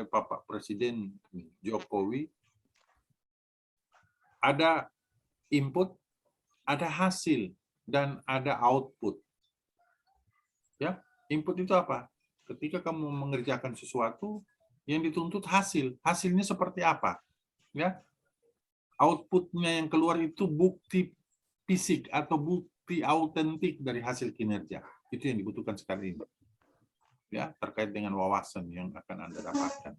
oleh Bapak Presiden Jokowi, ada input, ada hasil, dan ada output. Ya, input itu apa? Ketika kamu mengerjakan sesuatu, yang dituntut hasil. Hasilnya seperti apa? Ya, outputnya yang keluar itu bukti fisik atau bukti autentik dari hasil kinerja. Itu yang dibutuhkan sekali ini. Ya, terkait dengan wawasan yang akan Anda dapatkan.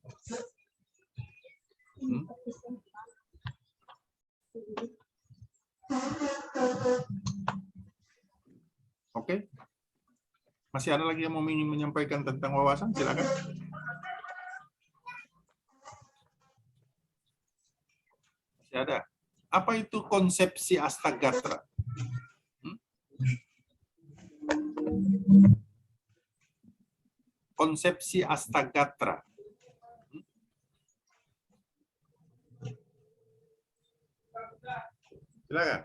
Oke. Masih ada lagi yang mau ingin menyampaikan tentang wawasan? Silakan. Masih ada. Apa itu konsepsi Astagatra? Konsepsi Astagatra. Silakan.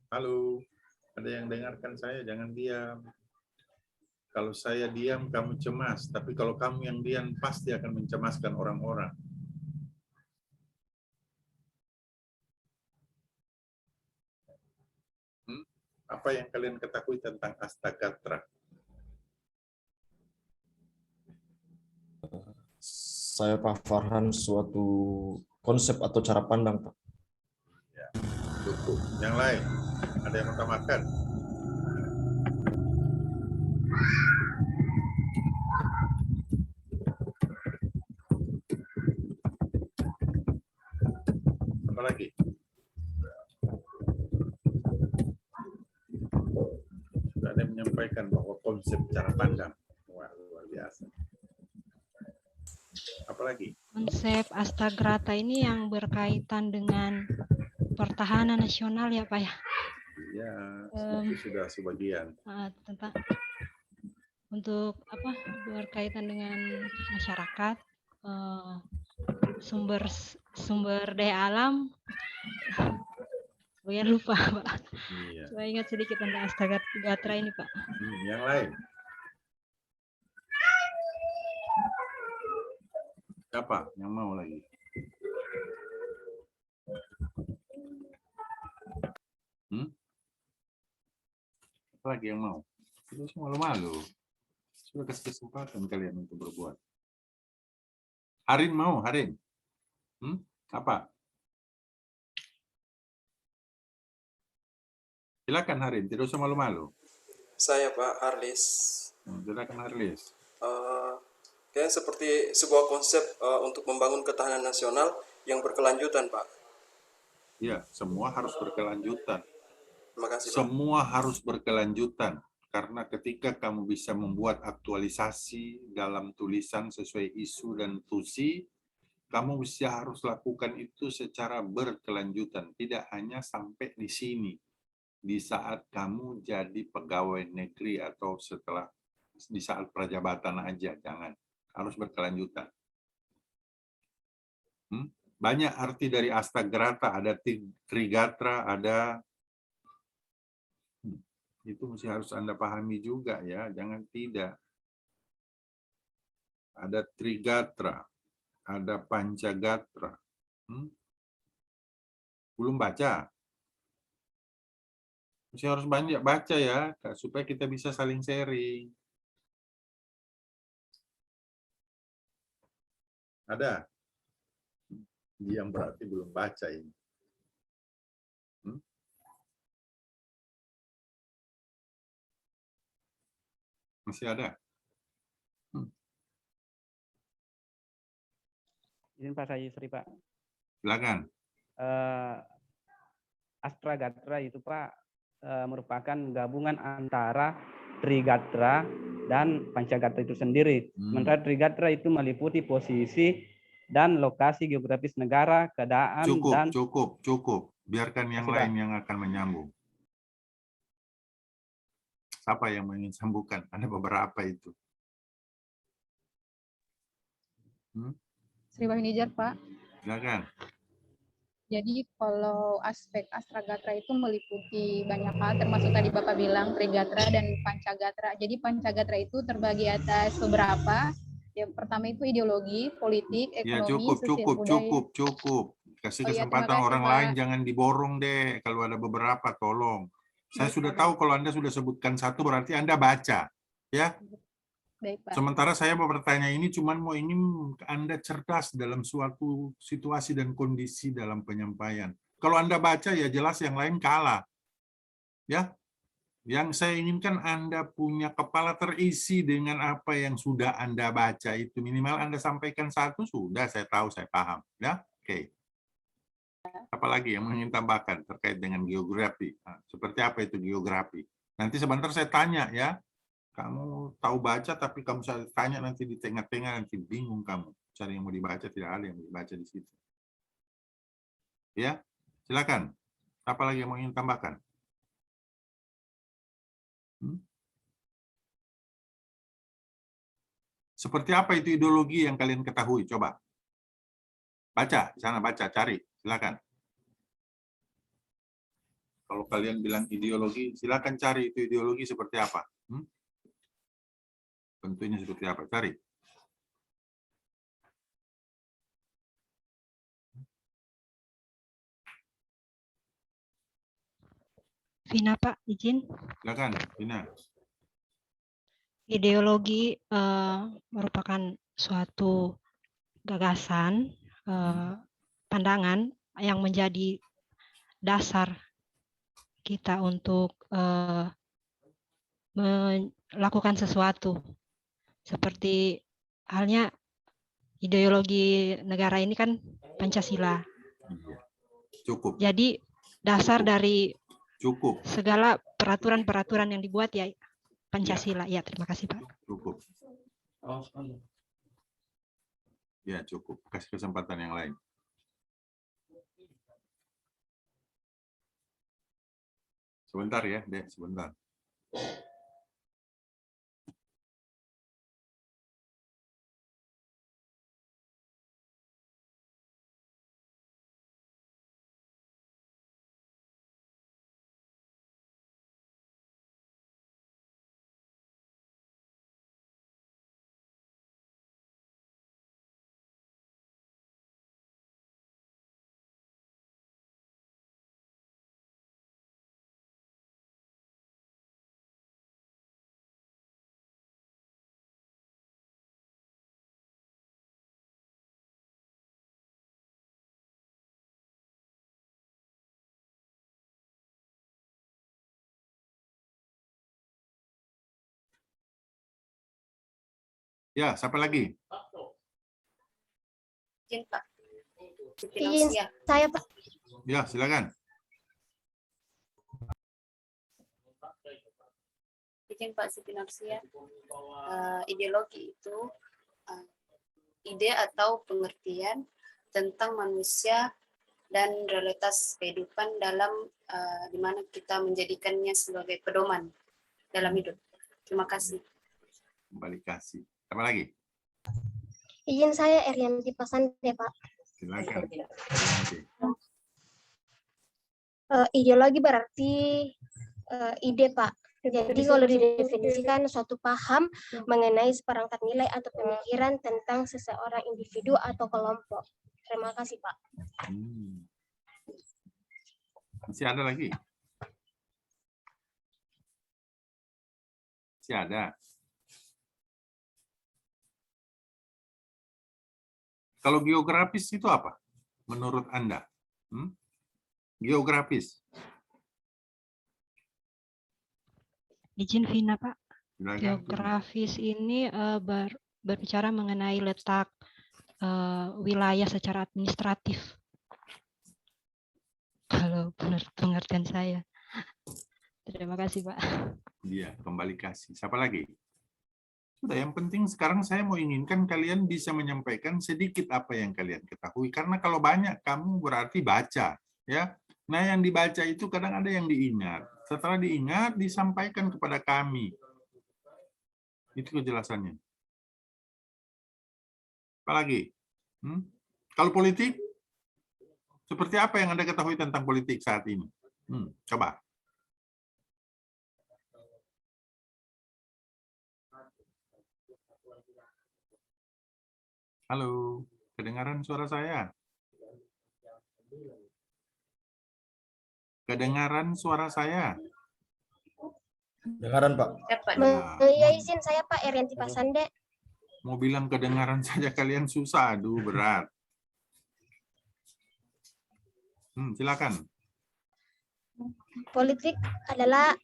Halo, ada yang dengarkan saya? Jangan diam. Kalau saya diam, kamu cemas. Tapi kalau kamu yang diam, pasti akan mencemaskan orang-orang. Apa yang kalian ketahui tentang Astagatra? Saya Pak Farhan, suatu konsep atau cara pandang, Pak. Ya, cukup. Yang lain, ada yang mau tambahkan? Apa lagi? Sudah ada yang menyampaikan bahwa konsep cara pandang. Wah, luar biasa. Apalagi? Konsep Astagrata ini yang berkaitan dengan pertahanan nasional ya Pak ya? Ya, itu sudah sebagian. Tentang untuk apa berkaitan dengan masyarakat, sumber daya alam. Saya lupa Pak. Iya. Saya ingat sedikit tentang Astagrata ini Pak. Yang lain? Siapa yang mau lagi? Apa lagi yang mau? Terus malu-malu. Sudah kasih kesempatan kalian untuk berbuat. Harin mau, Harin? Apa? Silakan Harin, tidak usah malu-malu. Saya Pak Arlis. Silakan Arlis. Kayaknya seperti sebuah konsep untuk membangun ketahanan nasional yang berkelanjutan, Pak. Ya, semua harus berkelanjutan. Terima kasih, Pak. Semua harus berkelanjutan. Karena ketika kamu bisa membuat aktualisasi dalam tulisan sesuai isu dan tusi, kamu bisa harus lakukan itu secara berkelanjutan. Tidak hanya sampai di sini. Di saat kamu jadi pegawai negeri atau setelah di saat prajabatan aja, jangan. Harus berkelanjutan. Banyak arti dari Astagrata, ada Trigatra, ada itu mesti harus Anda pahami juga ya, jangan tidak. Ada Trigatra, ada Pancagatra. Belum baca? Mesti harus banyak baca ya, supaya kita bisa saling sharing. Ada? Diam berarti belum baca ini. Masih ada? Izin Pak saya Yusri Pak. Silakan. Astragatra itu Pak merupakan gabungan antara Trigatra dan Pancagatra itu sendiri. Sementara Trigatra itu meliputi posisi dan lokasi geografis negara, keadaan dan cukup. Biarkan yang lain yang akan menyambung. Siapa yang ingin sambungkan? Ada beberapa itu. Sri Wahyunijar, Pak. Silakan. Jadi kalau aspek Astragatra itu meliputi banyak hal, termasuk tadi Bapak bilang Trigatra dan Pancagatra. Jadi Pancagatra itu terbagi atas beberapa. Yang pertama itu ideologi, politik, Ya ekonomi, sosial budaya. cukup. Kasih Oh iya, terima kesempatan kasih, orang Pak. lain, jangan diborong deh. Kalau ada beberapa, tolong. Saya sudah tahu kalau Anda sudah sebutkan satu, berarti Anda baca. Ya. Baik, Pak. Sementara saya mau bertanya ini cuma mau ingin Anda cerdas dalam suatu situasi dan kondisi dalam penyampaian. Kalau Anda baca ya jelas yang lain kalah. Ya. Yang saya inginkan Anda punya kepala terisi dengan apa yang sudah Anda baca itu. Minimal Anda sampaikan satu sudah, saya tahu, saya paham. Ya, oke. Apalagi yang ingin tambahkan terkait dengan geografi. Nah, seperti apa itu geografi? Nanti sebentar saya tanya ya. Kamu tahu baca, tapi kamu saya tanya nanti di tengah-tengah, nanti bingung kamu. Cari yang mau dibaca, tidak ada yang mau dibaca di situ. Ya, silakan. Apa lagi yang mau ingin tambahkan? Seperti apa itu ideologi yang kalian ketahui? Coba. Baca, di sana baca, cari. Silakan. Kalau kalian bilang ideologi, silakan cari itu ideologi seperti apa. Bentuknya seperti apa? Cari. Vina, Pak, izin. Silakan, Vina. Ideologi merupakan suatu gagasan, pandangan yang menjadi dasar kita untuk melakukan sesuatu. Seperti halnya ideologi negara ini kan Pancasila. Cukup. Jadi dasar dari Cukup. segala peraturan-peraturan yang dibuat ya Pancasila. Ya, terima kasih, Pak. Cukup. Ya, cukup. Kasih kesempatan yang lain. Sebentar ya, Dek, sebentar. Ya, siapa lagi? Izin, Pak. Izin saya, Pak. Ya, silakan. Izin, Pak Siti Narsia. Ideologi itu ide atau pengertian tentang manusia dan realitas kehidupan dalam di mana kita menjadikannya sebagai pedoman dalam hidup. Terima kasih. Kembali kasih. Apa lagi? Izin saya Erianti Pasante, Pak. Silakan. Ideologi berarti ide, Pak. Jadi kalau didefinisikan suatu paham mengenai seperangkat nilai atau pemikiran tentang seseorang individu atau kelompok. Terima kasih, Pak. Masih ada lagi? Masih ada. Kalau geografis itu apa? Menurut Anda? Geografis. Izin Vina, Pak. Silakan. Geografis ini berbicara mengenai letak wilayah secara administratif. Kalau benar pengertian saya. Terima kasih, Pak. Iya, kembali kasih. Siapa lagi? Sudah, yang penting sekarang saya mau inginkan kalian bisa menyampaikan sedikit apa yang kalian ketahui. Karena kalau banyak, kamu berarti baca. Ya. Nah, yang dibaca itu kadang ada yang diingat. Setelah diingat, disampaikan kepada kami. Itu kejelasannya. Apa lagi? Kalau politik? Seperti apa yang Anda ketahui tentang politik saat ini? Coba. Halo, kedengaran suara saya? Kedengaran suara saya? Dengaran, Pak. Dapat. Ya, izin saya Pak Erianti Pasande. Mau bilang kedengaran saja kalian susah, aduh berat. Silakan. Politik adalah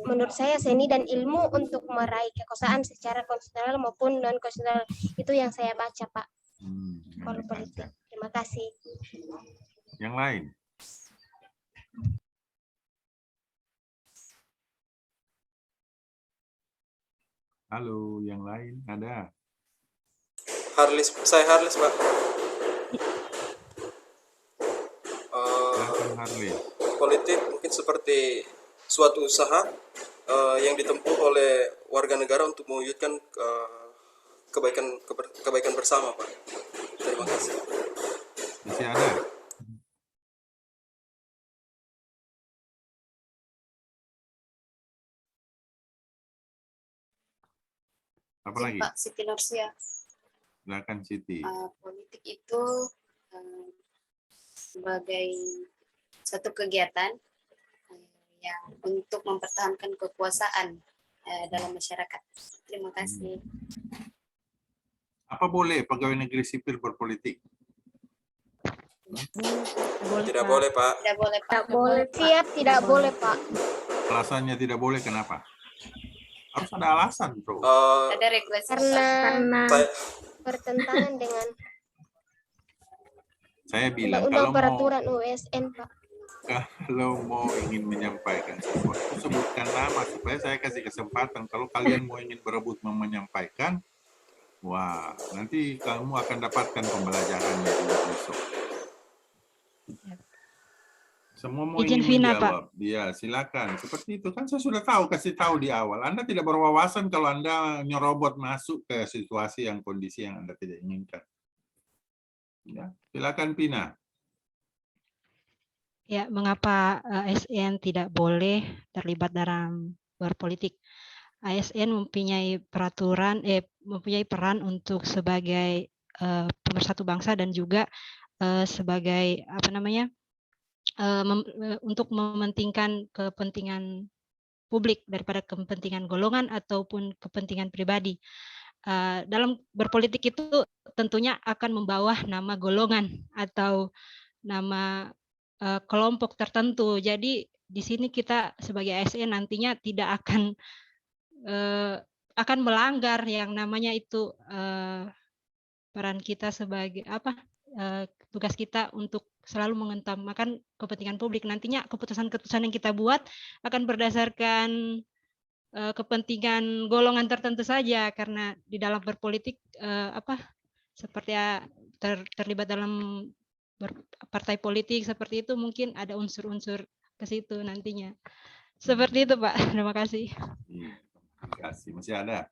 menurut saya seni dan ilmu untuk meraih kekuasaan secara konstitusional maupun non konstitusional. Itu yang saya baca, Pak. Kalau politik. Terima kasih. Yang lain? Halo, yang lain ada? Saya Harlis, Pak. Silakan Harley. Politik mungkin seperti suatu usaha yang ditempuh oleh warga negara untuk mewujudkan kebaikan bersama, Pak. Terima kasih. Masih ada? Apa lagi? Pak Siti Norsia. Silakan Siti. Politik itu sebagai satu kegiatan yang untuk mempertahankan kekuasaan dalam masyarakat. Terima kasih. Apa boleh pegawai negeri sipil berpolitik? Tidak boleh, Pak. Tidak boleh, Pak. Tidak boleh. Siap, tidak boleh, Pak. Alasannya tidak boleh, kenapa? Harus ada alasan, bro. Ada regulasi. Karena Saya- bertentangan dengan Saya bilang undang-undang peraturan USN, Pak. kalau mau ingin menyampaikan sesuatu, sebutkan nama supaya saya kasih kesempatan. Kalau kalian mau ingin berebut menyampaikan, wah, nanti kamu akan dapatkan pembelajarannya juga besok. Semua mau Izin ingin Vina, menjawab. Ya, silakan. Seperti itu kan saya sudah kasih tahu di awal. Anda tidak berwawasan kalau Anda nyerobot masuk ke situasi yang kondisi yang Anda tidak inginkan. Ya, silakan Pina. Ya, mengapa ASN tidak boleh terlibat dalam berpolitik? ASN mempunyai mempunyai peran untuk sebagai pemersatu bangsa dan juga sebagai untuk mementingkan kepentingan publik daripada kepentingan golongan ataupun kepentingan pribadi. Dalam berpolitik itu tentunya akan membawa nama golongan atau nama kelompok tertentu. Jadi di sini kita sebagai ASN nantinya tidak akan melanggar yang namanya itu peran kita sebagai tugas kita untuk selalu mengutamakan kepentingan publik. Nantinya keputusan-keputusan yang kita buat akan berdasarkan kepentingan golongan tertentu saja, karena di dalam berpolitik seperti terlibat dalam partai politik seperti itu, mungkin ada unsur-unsur ke situ nantinya. Seperti itu, Pak. Terima kasih. Terima kasih. Masih ada.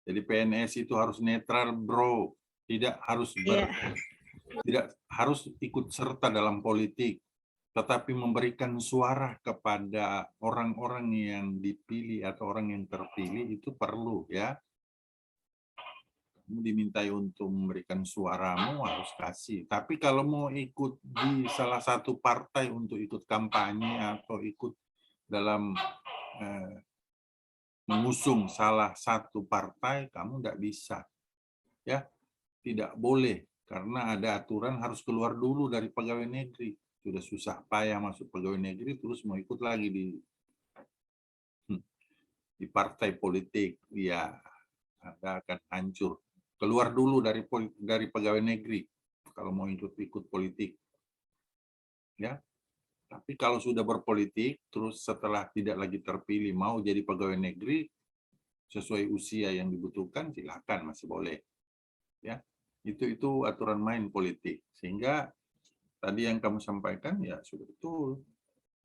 Jadi PNS itu harus netral, bro. Tidak harus ikut serta dalam politik, tetapi memberikan suara kepada orang-orang yang dipilih atau orang yang terpilih itu perlu, ya. Kamu dimintai untuk memberikan suaramu, harus kasih. Tapi kalau mau ikut di salah satu partai untuk ikut kampanye atau ikut dalam mengusung salah satu partai, kamu tidak bisa, ya. Tidak boleh, karena ada aturan harus keluar dulu dari pegawai negeri. Sudah susah payah masuk pegawai negeri, terus mau ikut lagi di partai politik, ya Anda akan hancur. Keluar dulu dari pegawai negeri kalau mau ikut politik, ya. Tapi kalau sudah berpolitik, terus setelah tidak lagi terpilih mau jadi pegawai negeri sesuai usia yang dibutuhkan, silakan, masih boleh, ya. Itu aturan main politik. Sehingga tadi yang kamu sampaikan ya sudah betul.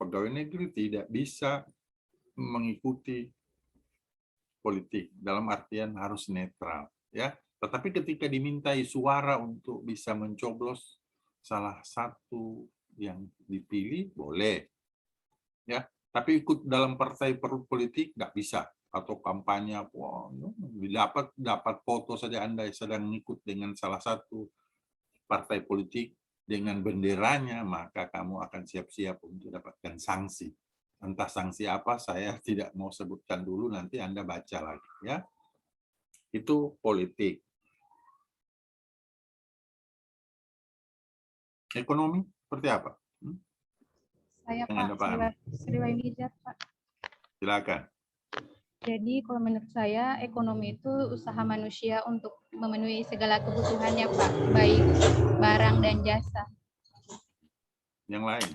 Pegawai negeri tidak bisa mengikuti politik, dalam artian harus netral, ya. Tetapi ketika dimintai suara untuk bisa mencoblos salah satu yang dipilih boleh, ya. Tapi ikut dalam partai politik nggak bisa, atau kampanye, wah, dapat foto saja Anda sedang ikut dengan salah satu partai politik dengan benderanya, maka kamu akan siap-siap untuk dapatkan sanksi. Entah sanksi apa, saya tidak mau sebutkan dulu, nanti Anda baca lagi, ya. Itu politik. Ekonomi seperti apa? Saya Yang Anda Pak pahami. Sriwanijat Pak. Silakan. Jadi kalau menurut saya ekonomi itu usaha manusia untuk memenuhi segala kebutuhannya Pak, baik barang dan jasa. Yang lain.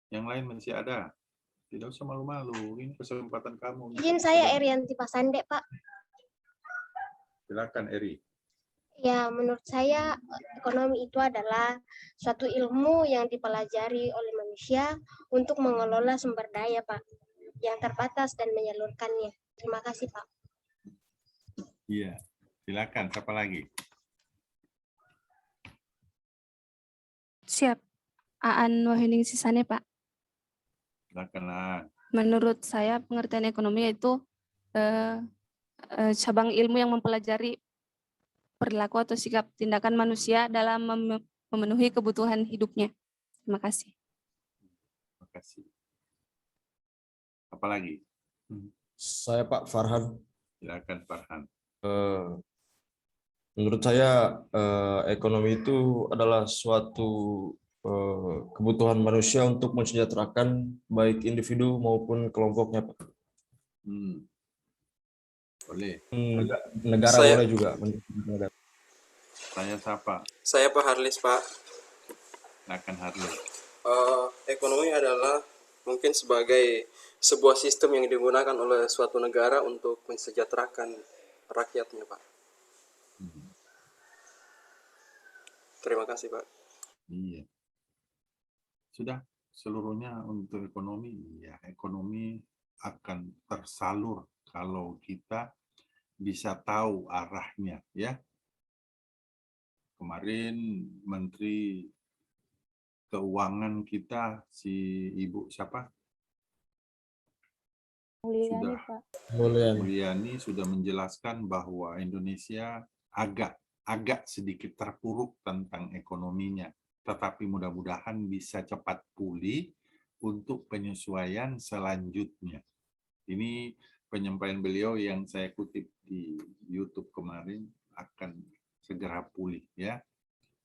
Yang lain masih ada. Tidak usah malu-malu. Ini kesempatan kamu. Izin saya Erianti Pasande, Pak. Silakan Eri. Ya, menurut saya ekonomi itu adalah suatu ilmu yang dipelajari oleh manusia untuk mengelola sumber daya, Pak, yang terbatas dan menyalurkannya. Terima kasih, Pak. Iya. Silakan. Siapa lagi? Siap. Aan Wahyuning Sisane, Pak. Silakan. Menurut saya pengertian ekonomi yaitu cabang ilmu yang mempelajari perilaku atau sikap tindakan manusia dalam memenuhi kebutuhan hidupnya. Terima kasih. Terima kasih. Apa lagi? Saya Pak Farhan. Silakan Farhan. Menurut saya ekonomi itu adalah suatu kebutuhan manusia untuk mensejahterakan baik individu maupun kelompoknya, Pak. Boleh. Negara Saya- boleh juga. Saya siapa? Saya Pak Harlis, Pak. Silakan Harli. Ekonomi adalah mungkin sebagai sebuah sistem yang digunakan oleh suatu negara untuk mensejahterakan rakyatnya, Pak. Terima kasih, Pak. Iya. Sudah seluruhnya untuk ekonomi. Ya, ekonomi akan tersalur kalau kita bisa tahu arahnya, ya. Kemarin Menteri Keuangan kita si Ibu siapa? Mulyani, Sudah. Pak. Mulyani sudah menjelaskan bahwa Indonesia agak sedikit terpuruk tentang ekonominya, tetapi mudah-mudahan bisa cepat pulih untuk penyesuaian selanjutnya. Ini penyampaian beliau yang saya kutip di YouTube kemarin, akan segera pulih, ya.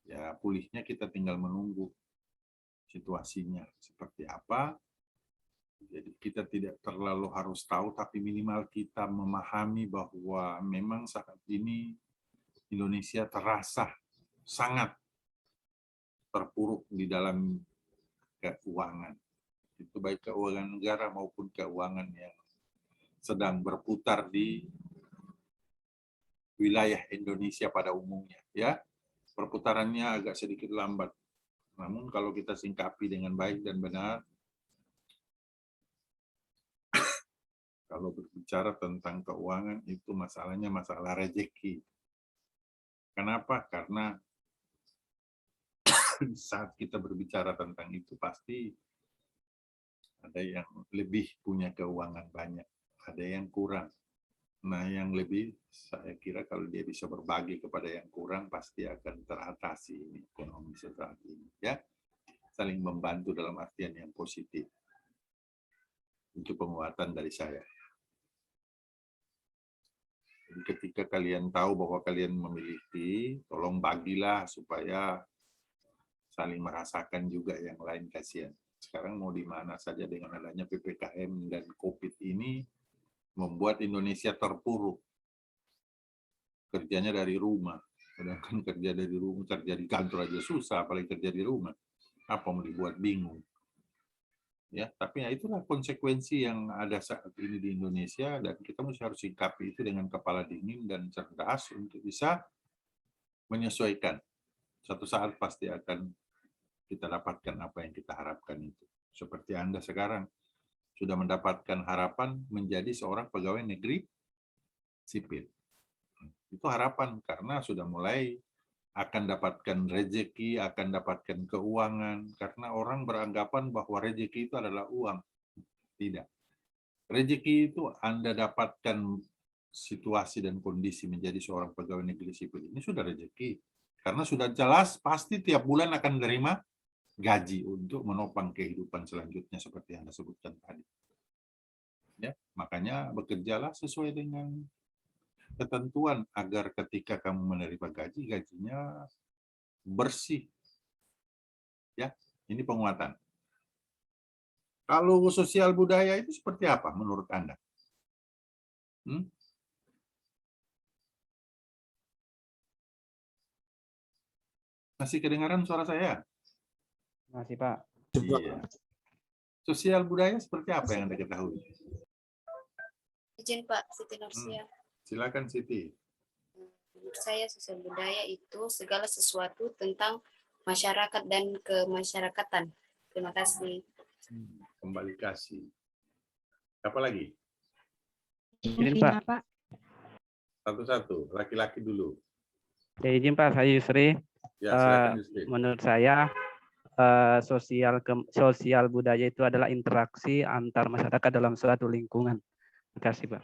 Ya, pulihnya kita tinggal menunggu situasinya seperti apa. Jadi kita tidak terlalu harus tahu, tapi minimal kita memahami bahwa memang saat ini Indonesia terasa sangat terpuruk di dalam keuangan. Itu baik keuangan negara maupun keuangan yang sedang berputar di wilayah Indonesia pada umumnya, ya. Perputarannya agak sedikit lambat. Namun kalau kita singkapi dengan baik dan benar, kalau berbicara tentang keuangan itu masalahnya masalah rezeki. Kenapa? Karena saat kita berbicara tentang itu pasti ada yang lebih punya keuangan banyak, ada yang kurang. Nah, yang lebih saya kira kalau dia bisa berbagi kepada yang kurang pasti akan teratasi ini ekonomi saat ini, ya. Saling membantu dalam artian yang positif. Itu penguatan dari saya. Jadi ketika kalian tahu bahwa kalian memiliki, tolong bagilah supaya saling merasakan juga yang lain, kasihan. Sekarang mau di mana saja dengan adanya PPKM dan COVID ini membuat Indonesia terpuruk. Kerjanya dari rumah. Sedangkan kerja dari rumah, kerja di kantor aja susah, apalagi kerja di rumah. Apa mau dibuat bingung. Ya, tapi ya itulah konsekuensi yang ada saat ini di Indonesia, dan kita harus sikapi itu dengan kepala dingin dan cerdas untuk bisa menyesuaikan. Suatu saat pasti akan kita dapatkan apa yang kita harapkan itu. Seperti Anda sekarang sudah mendapatkan harapan menjadi seorang pegawai negeri sipil. Itu harapan karena sudah mulai akan dapatkan rezeki, akan dapatkan keuangan, karena orang beranggapan bahwa rezeki itu adalah uang. Tidak. Rezeki itu Anda dapatkan situasi dan kondisi menjadi seorang pegawai negeri sipil. Ini sudah rezeki. Karena sudah jelas pasti tiap bulan akan menerima gaji untuk menopang kehidupan selanjutnya seperti yang Anda sebutkan tadi. Ya, makanya bekerjalah sesuai dengan ketentuan agar ketika kamu menerima gaji, gajinya bersih. Ya, ini penguatan. Kalau sosial budaya itu seperti apa menurut Anda? Masih kedengaran suara saya? Masih, Pak. Iya. Sosial budaya seperti apa yang Anda ketahui? Izin Pak, Siti Nursia. Silakan Siti. Menurut saya sosial budaya itu segala sesuatu tentang masyarakat dan kemasyarakatan. Terima kasih. Kembali kasih. Apa lagi? Izin, Pak. Satu-satu, laki-laki dulu. Ya, izin Pak, saya Yusri. Ya, silakan Yusri. Menurut saya sosial budaya itu adalah interaksi antar masyarakat dalam suatu lingkungan. Terima kasih, Pak.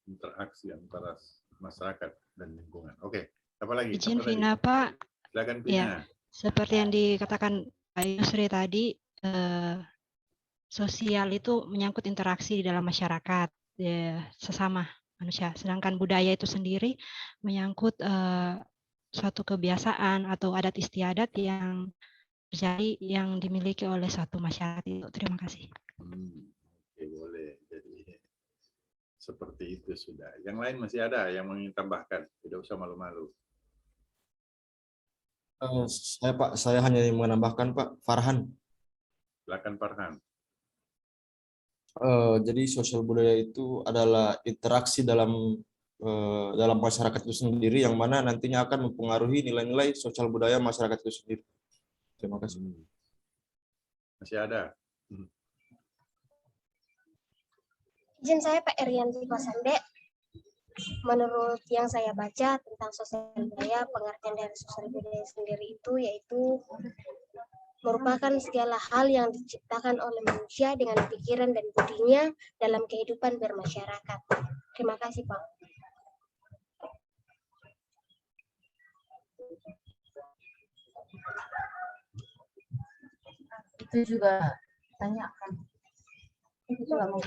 Interaksi antara masyarakat dan lingkungan. Oke, apa lagi? Izin Vina, Pak. Silakan Vina. Ya, seperti yang dikatakan Pak Yusri tadi, sosial itu menyangkut interaksi di dalam masyarakat, ya, sesama manusia. Sedangkan budaya itu sendiri menyangkut suatu kebiasaan atau adat istiadat yang terjadi yang dimiliki oleh suatu masyarakat itu. Terima kasih. Oke, boleh. Jadi seperti itu sudah. Yang lain masih ada yang ingin tambahkan? Tidak usah malu-malu. Saya hanya ingin menambahkan Pak, Farhan. Silakan Farhan. Jadi sosial budaya itu adalah interaksi dalam masyarakat itu sendiri yang mana nantinya akan mempengaruhi nilai-nilai sosial budaya masyarakat itu sendiri. Terima kasih. Masih ada? Izin saya Pak Erianti Pasande. Menurut yang saya baca tentang sosial budaya, pengertian dari sosial budaya sendiri itu yaitu merupakan segala hal yang diciptakan oleh manusia dengan pikiran dan budinya dalam kehidupan bermasyarakat. Terima kasih, Pak. Itu juga tanyakan. Itu juga mau.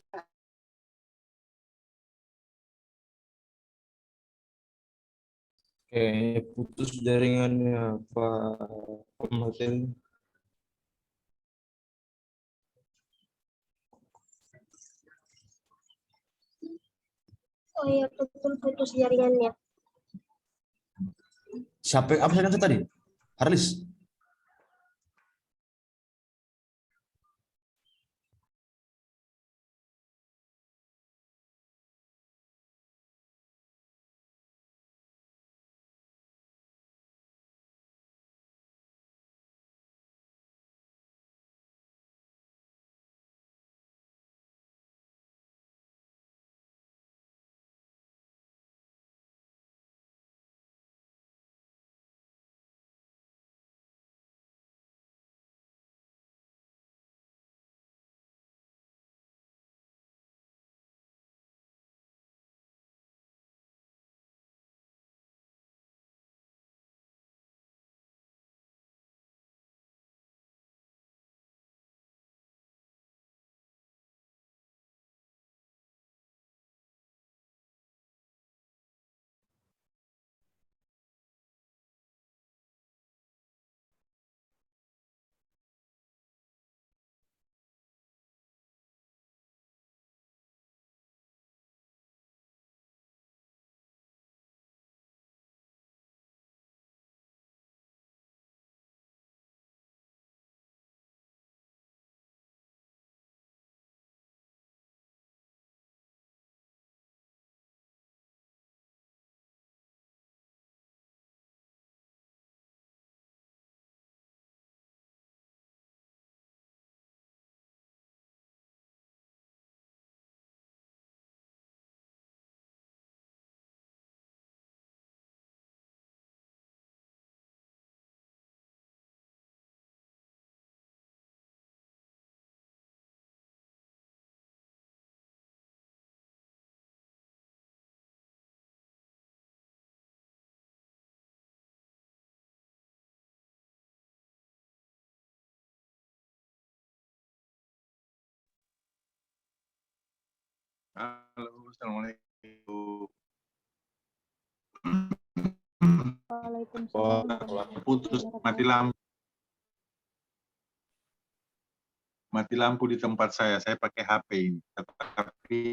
Oke, putus jaringannya Pak Martin. Oh iya, betul putus jaringannya. Siapa yang absen tadi? Harlis. Halo, assalamualaikum. Waalaikumsalam. Putus, mati lampu di tempat saya pakai HP ini. Tetapi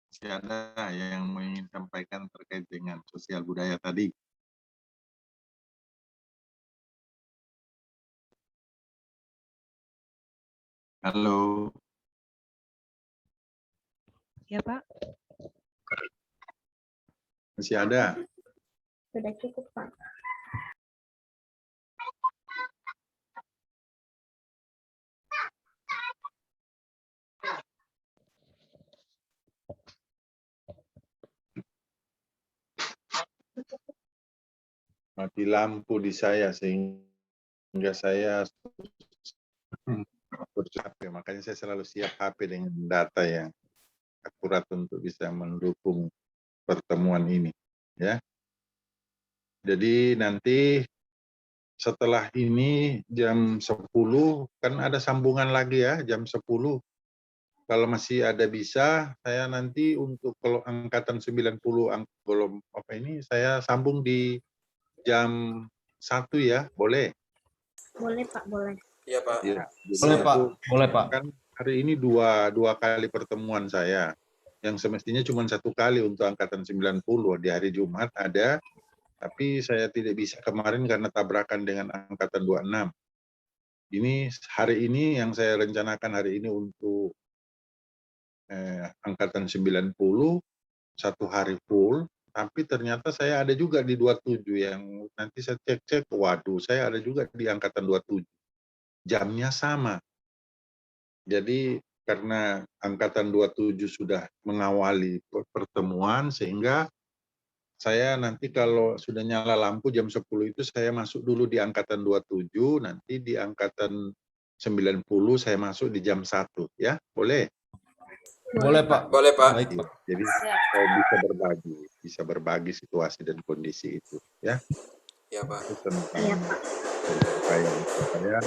masih ada yang ingin sampaikan terkait dengan sosial budaya tadi. Halo. Ya, Pak. Masih ada? Sudah cukup, Pak. Mati lampu di saya sehingga saya bercapek. Makanya saya selalu siap HP dengan data yang akurat untuk bisa mendukung pertemuan ini, ya. Jadi nanti setelah ini jam 10 kan ada sambungan lagi ya, jam 10. Kalau masih ada bisa, saya nanti untuk kalau angkatan 90 belum apa ini, saya sambung di jam 1 ya, boleh? Boleh, Pak, boleh. Iya, Pak. Ya, Boleh, Pak. Boleh, Pak. Kan hari ini dua kali pertemuan saya. Yang semestinya cuma 1 kali untuk angkatan 90 di hari Jumat ada, tapi saya tidak bisa kemarin karena tabrakan dengan angkatan 26. Ini hari ini yang saya rencanakan hari ini untuk angkatan 90 1 hari full, tapi ternyata saya ada juga di 27 yang nanti saya cek-cek, waduh saya ada juga di angkatan 27. Jamnya sama. Jadi karena angkatan 27 sudah mengawali pertemuan sehingga saya nanti kalau sudah nyala lampu jam 10 itu saya masuk dulu di angkatan 27, nanti di angkatan 90 saya masuk di jam 1 ya, boleh? Boleh, Pak. Boleh, Pak. Baik, Pak. Jadi saya bisa berbagi situasi dan kondisi itu ya. Iya, Pak. Itu tentang supaya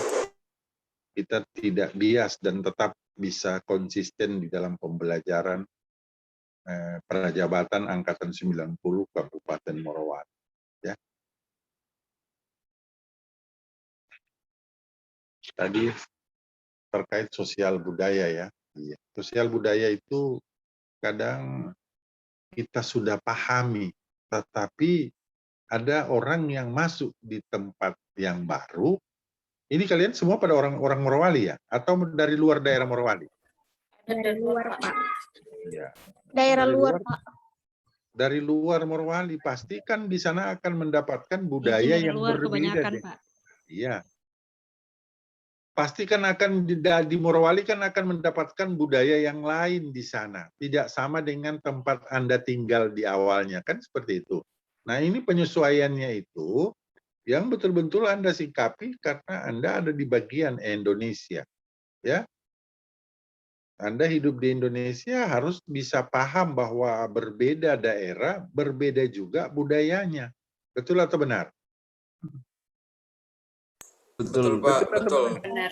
kita tidak bias dan tetap bisa konsisten di dalam pembelajaran Prajabatan angkatan 90 Kabupaten Morowali ya. Tadi terkait sosial budaya ya. Iya. Sosial budaya itu kadang kita sudah pahami, tetapi ada orang yang masuk di tempat yang baru. Ini kalian semua pada orang Morowali ya? Atau dari luar daerah Morowali? Dari luar, Pak. Ya. Daerah luar, Pak. Dari luar Morowali, pasti kan di sana akan mendapatkan budaya Dari yang luar berbeda. kebanyakan, deh. Pak. Iya. Pasti kan akan di Morowali kan akan mendapatkan budaya yang lain di sana. Tidak sama dengan tempat Anda tinggal di awalnya, kan seperti itu. Nah ini penyesuaiannya itu yang betul-betul Anda sikapi karena Anda ada di bagian Indonesia. Ya, Anda hidup di Indonesia harus bisa paham bahwa berbeda daerah, berbeda juga budayanya. Betul atau benar? Betul, Pak. Betul. Benar.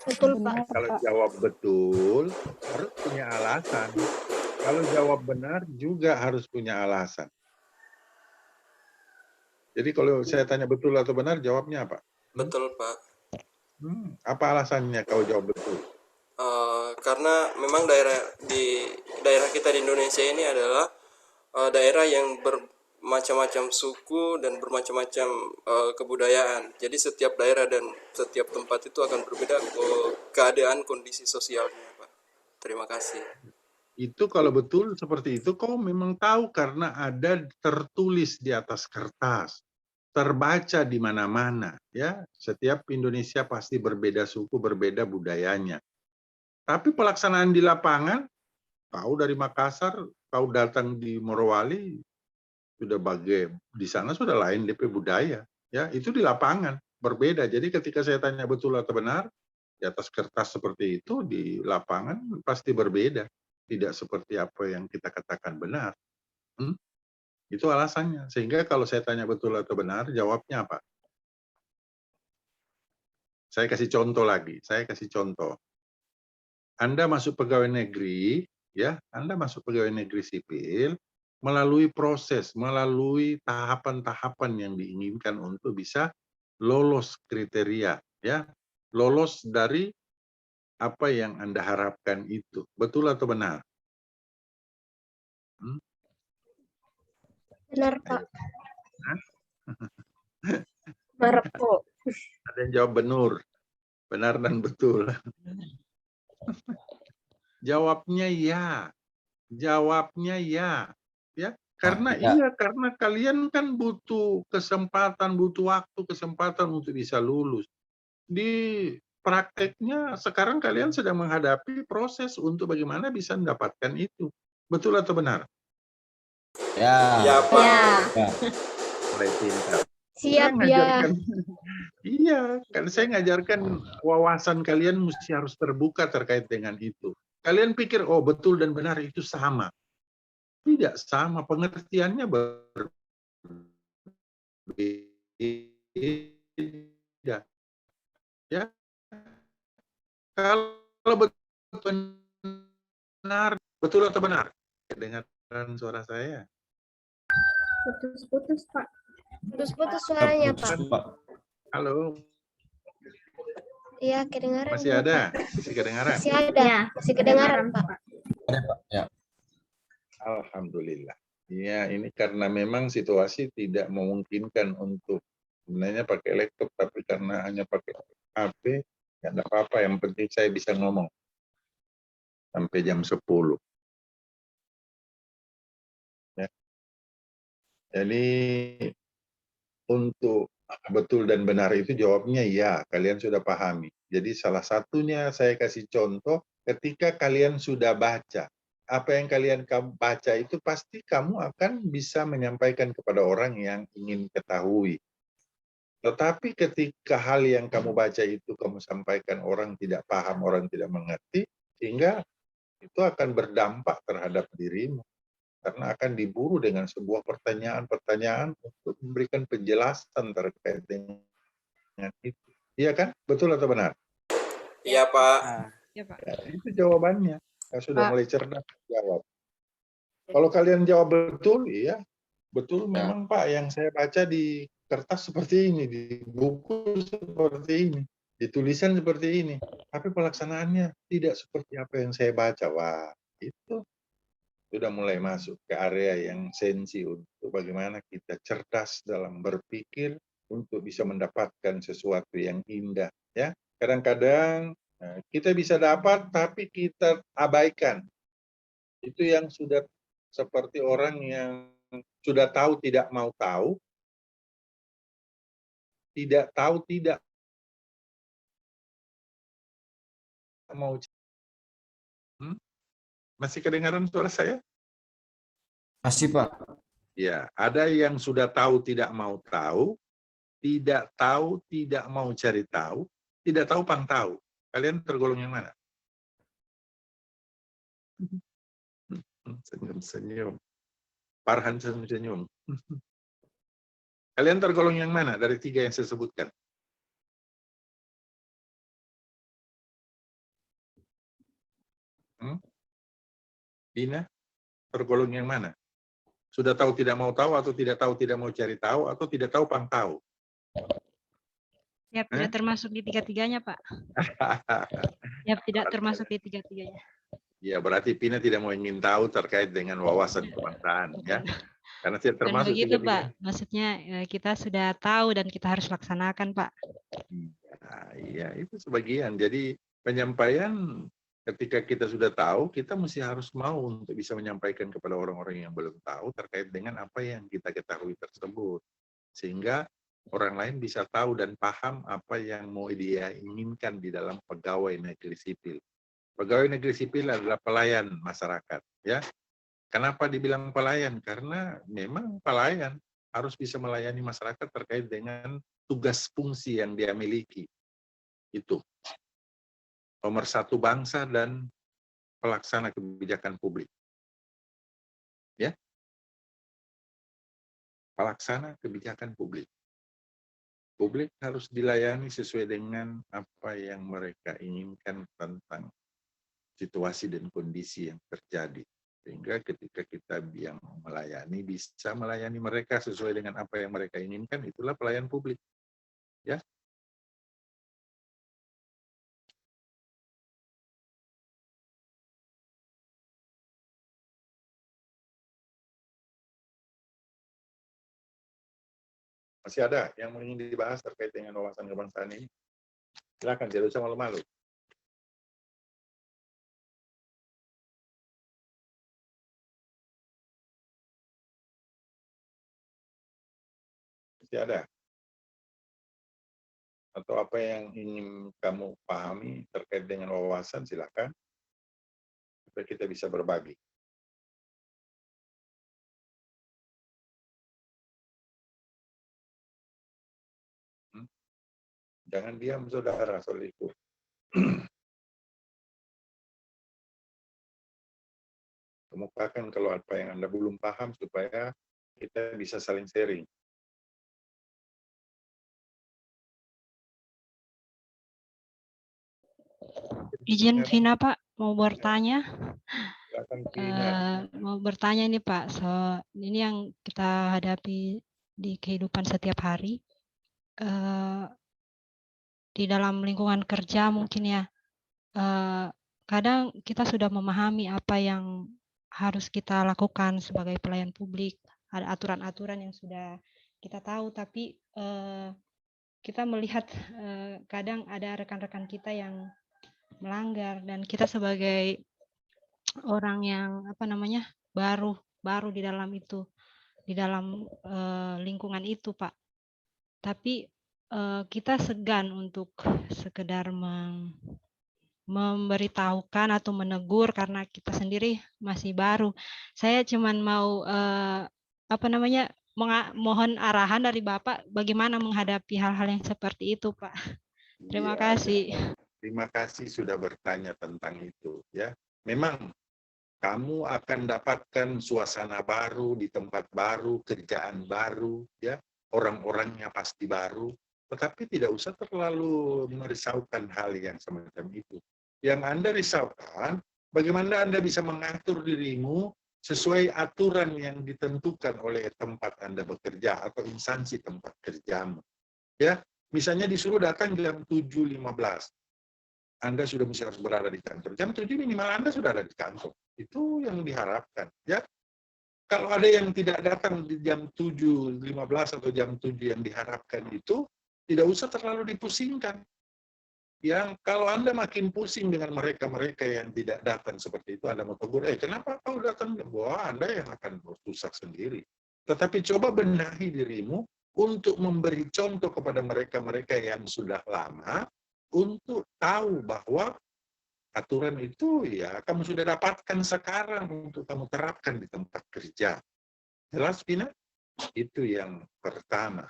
Betul, Pak. Kalau jawab betul, harus punya alasan. Kalau jawab benar, juga harus punya alasan. Jadi kalau saya tanya betul atau benar, jawabnya apa? Betul, Pak. Apa alasannya kalau jawab betul? Karena memang daerah kita di Indonesia ini adalah daerah yang bermacam-macam suku dan bermacam-macam kebudayaan. Jadi setiap daerah dan setiap tempat itu akan berbeda keadaan kondisi sosialnya, Pak. Terima kasih. Itu kalau betul seperti itu, kau memang tahu karena ada tertulis di atas kertas, terbaca di mana-mana. Ya, setiap Indonesia pasti berbeda suku, berbeda budayanya. Tapi pelaksanaan di lapangan, kau dari Makassar, kau datang di Morowali, sudah di sana sudah lain DP budaya, ya itu di lapangan berbeda. Jadi ketika saya tanya betul atau benar di atas kertas seperti itu, di lapangan pasti berbeda, tidak seperti apa yang kita katakan benar. Itu alasannya. Sehingga kalau saya tanya betul atau benar, jawabnya apa? Saya kasih contoh lagi. Saya kasih contoh. Anda masuk pegawai negeri, ya, Anda masuk pegawai negeri sipil melalui proses, melalui tahapan-tahapan yang diinginkan untuk bisa lolos kriteria, ya, lolos dari apa yang Anda harapkan itu. Betul atau benar? Benar, Pak. Hah? Benar, Pak. Ada yang jawab benar dan betul. Jawabnya ya. Jawabnya ya. Ya, karena karena kalian kan butuh kesempatan, butuh waktu, kesempatan untuk bisa lulus. Di prakteknya sekarang kalian sedang menghadapi proses untuk bagaimana bisa mendapatkan itu. Betul atau benar? Ya. Pak. Ya. Mulai pintar. Siap Saya ya. ngajarkan, iya, kan saya ngajarkan wawasan kalian mesti harus terbuka terkait dengan itu. Kalian pikir, oh betul dan benar itu sama. Tidak sama, pengertiannya berbeda. Ya, kalau benar, betul atau benar? Dengarkan suara saya. Putus-putus, Pak. Putus-putus suaranya, Pak. Halo. Iya, kedengaran. Masih ada? Masih kedengaran? Masih ada. Masih kedengaran, Pak. Ada, Pak. Ya. Alhamdulillah. Ya, ini karena memang situasi tidak memungkinkan untuk sebenarnya pakai laptop, tapi karena hanya pakai HP, ya enggak apa-apa. Yang penting saya bisa ngomong sampai jam 10. Ya. Jadi untuk betul dan benar itu jawabnya ya, kalian sudah pahami. Jadi salah satunya saya kasih contoh ketika kalian sudah baca. Apa yang kalian baca itu pasti kamu akan bisa menyampaikan kepada orang yang ingin ketahui. Tetapi ketika hal yang kamu baca itu kamu sampaikan orang tidak paham, orang tidak mengerti, sehingga itu akan berdampak terhadap dirimu. Karena akan diburu dengan sebuah pertanyaan-pertanyaan untuk memberikan penjelasan terkait dengan itu. Iya kan? Betul atau benar? Iya, Pak. Ya, Pak. Ya, itu jawabannya. Sudah Pak. mulai cerdas jawab. Kalau kalian jawab betul, iya. Betul memang Pak, yang saya baca di kertas seperti ini, di buku seperti ini, di tulisan seperti ini. Tapi pelaksanaannya tidak seperti apa yang saya baca. Wah, itu sudah mulai masuk ke area yang sensi untuk bagaimana kita cerdas dalam berpikir untuk bisa mendapatkan sesuatu yang indah. Ya, kadang-kadang kita bisa dapat tapi kita abaikan. Itu yang sudah seperti orang yang sudah tahu tidak mau tahu, tidak tahu tidak mau. Masih kedengaran suara saya? Masih, Pak. Ya, ada yang sudah tahu tidak mau tahu, tidak tahu tidak mau cari tahu, tidak tahu pang tahu. Kalian tergolong yang mana? Senyum-senyum. Farhan senyum-senyum. Kalian tergolong yang mana dari 3 yang saya sebutkan? Dina, tergolong yang mana? Sudah tahu tidak mau tahu, atau tidak tahu tidak mau cari tahu, atau tidak tahu pang tahu? Ya, tidak termasuk di tiga-tiganya, Pak. Ya, tidak termasuk di tiga-tiganya. Ya, berarti Pina tidak mau ingin tahu terkait dengan wawasan kebangsaan, ya. Karena tidak Dan termasuk begitu, tiga-tiganya. Pak. Maksudnya kita sudah tahu dan kita harus laksanakan, Pak. Iya, itu sebagian. Jadi penyampaian ketika kita sudah tahu, kita mesti harus mau untuk bisa menyampaikan kepada orang-orang yang belum tahu terkait dengan apa yang kita ketahui tersebut. Sehingga orang lain bisa tahu dan paham apa yang mau dia inginkan di dalam pegawai negeri sipil. Pegawai negeri sipil adalah pelayan masyarakat, ya. Kenapa dibilang pelayan? Karena memang pelayan harus bisa melayani masyarakat terkait dengan tugas fungsi yang dia miliki. Itu nomor 1 bangsa dan pelaksana kebijakan publik. Ya. Pelaksana kebijakan publik. Publik harus dilayani sesuai dengan apa yang mereka inginkan tentang situasi dan kondisi yang terjadi. Sehingga ketika kita yang melayani, bisa melayani mereka sesuai dengan apa yang mereka inginkan, itulah pelayan publik. Ya. Masih ada yang ingin dibahas terkait dengan wawasan kebangsaan ini? Silakan, tidak usah malu-malu. Masih ada? Atau apa yang ingin kamu pahami terkait dengan wawasan, silakan. Supaya kita bisa berbagi. Jangan diam, saudara, soal itu. Kemukakan kalau apa yang Anda belum paham supaya kita bisa saling sharing. Izin Vina Pak, mau bertanya. Silakan, Vina. Mau bertanya ini Pak, ini yang kita hadapi di kehidupan setiap hari. Di dalam lingkungan kerja mungkin ya, kadang kita sudah memahami apa yang harus kita lakukan sebagai pelayan publik, ada aturan-aturan yang sudah kita tahu, tapi kita melihat kadang ada rekan-rekan kita yang melanggar, dan kita sebagai orang yang baru di dalam itu, di dalam lingkungan itu Pak, tapi kita segan untuk sekedar memberitahukan atau menegur karena kita sendiri masih baru. Saya cuman mau mohon arahan dari Bapak bagaimana menghadapi hal-hal yang seperti itu, Pak. Terima kasih. Terima kasih sudah bertanya tentang itu, ya. Memang kamu akan dapatkan suasana baru di tempat baru, kerjaan baru, ya. Orang-orangnya pasti baru. Tetapi tidak usah terlalu merisaukan hal yang semacam itu. Yang Anda risaukan, bagaimana Anda bisa mengatur dirimu sesuai aturan yang ditentukan oleh tempat Anda bekerja atau instansi tempat kerjamu. Ya, misalnya disuruh datang jam 7.15. Anda sudah mesti harus berada di kantor. Jam 7 minimal Anda sudah ada di kantor. Itu yang diharapkan. Ya, kalau ada yang tidak datang di jam 7.15 atau jam 7 yang diharapkan itu, tidak usah terlalu dipusingkan. Yang kalau Anda makin pusing dengan mereka-mereka yang tidak datang seperti itu, Anda mau tegur, kenapa kau datang? Wah, Anda yang akan bersusah sendiri. Tetapi coba benahi dirimu untuk memberi contoh kepada mereka-mereka yang sudah lama, untuk tahu bahwa aturan itu ya kamu sudah dapatkan sekarang untuk kamu terapkan di tempat kerja. Jelas, Vina? Itu yang pertama.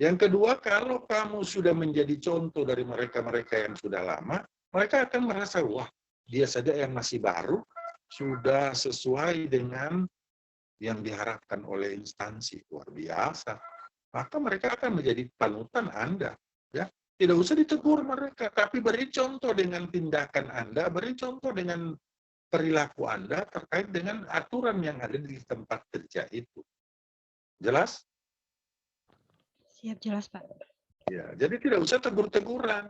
Yang kedua, kalau kamu sudah menjadi contoh dari mereka-mereka yang sudah lama, mereka akan merasa, wah, dia saja yang masih baru, sudah sesuai dengan yang diharapkan oleh instansi. Luar biasa. Maka mereka akan menjadi panutan Anda. Ya, tidak usah ditegur mereka, tapi beri contoh dengan tindakan Anda, beri contoh dengan perilaku Anda terkait dengan aturan yang ada di tempat kerja itu. Jelas? Siap, jelas Pak. Ya, jadi tidak usah tegur-teguran.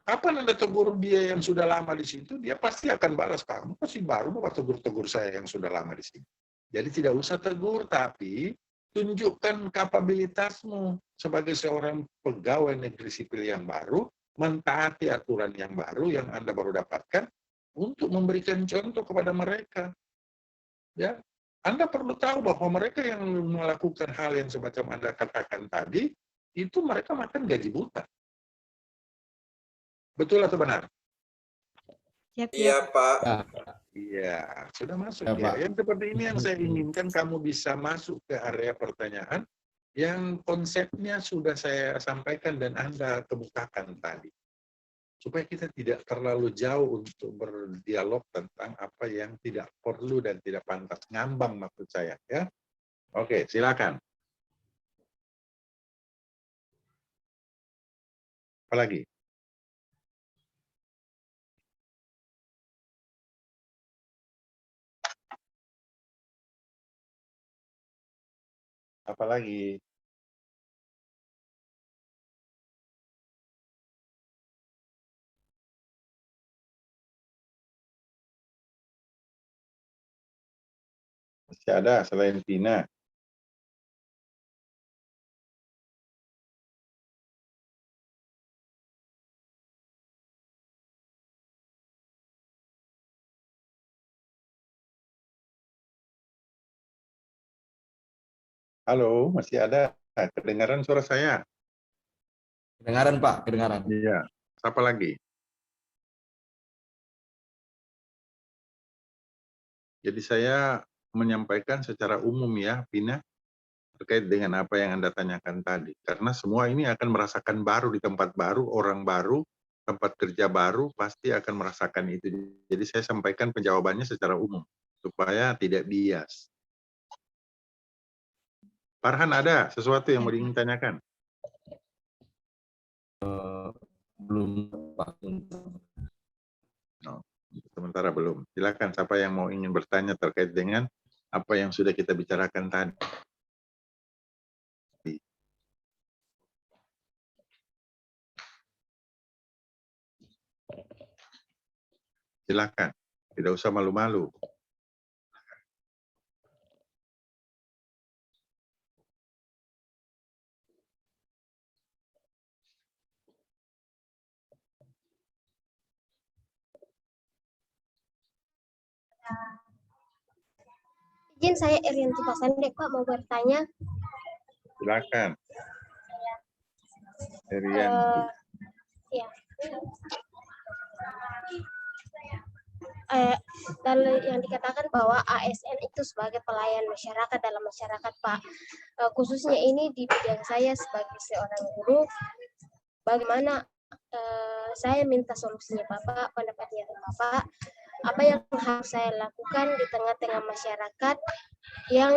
Kapan Anda tegur dia yang sudah lama di situ, dia pasti akan balas, kamu masih baru mau tegur-tegur saya yang sudah lama di sini. Jadi tidak usah tegur, tapi tunjukkan kapabilitasmu sebagai seorang pegawai negeri sipil yang baru, mentaati aturan yang baru yang Anda baru dapatkan, untuk memberikan contoh kepada mereka. Ya, Anda perlu tahu bahwa mereka yang melakukan hal yang semacam Anda katakan tadi, itu mereka makan gaji buta. Betul atau benar? Iya, Pak. Iya, sudah masuk Ya, ya. Pak. Yang seperti ini yang saya inginkan kamu bisa masuk ke area pertanyaan yang konsepnya sudah saya sampaikan dan Anda kemukakan tadi. Supaya kita tidak terlalu jauh untuk berdialog tentang apa yang tidak perlu dan tidak pantas. Ngambang maksud saya, ya. Oke, silakan. Apalagi? Apalagi? Masih ada selain Pina? Halo, masih ada? Kedengaran suara saya? Kedengaran Pak, kedengaran. Iya. Siapa lagi? Jadi saya menyampaikan secara umum ya, Pina, terkait dengan apa yang Anda tanyakan tadi. Karena semua ini akan merasakan baru di tempat baru, orang baru, tempat kerja baru, pasti akan merasakan itu. Jadi saya sampaikan penjawabannya secara umum, supaya tidak bias. Farhan, ada sesuatu yang mau ingin tanyakan? Belum Pak. No, sementara belum. Silakan siapa yang mau ingin bertanya terkait dengan apa yang sudah kita bicarakan tadi. Silakan, tidak usah malu-malu. Izin saya Erianti Pasandek Pak mau bertanya. Silakan. Erian. Ya. Dalam yang dikatakan bahwa ASN itu sebagai pelayan masyarakat dalam masyarakat Pak, khususnya ini di bidang saya sebagai seorang guru, bagaimana saya minta solusinya Bapak, pendapatnya Bapak, apa yang harus saya lakukan di tengah-tengah masyarakat yang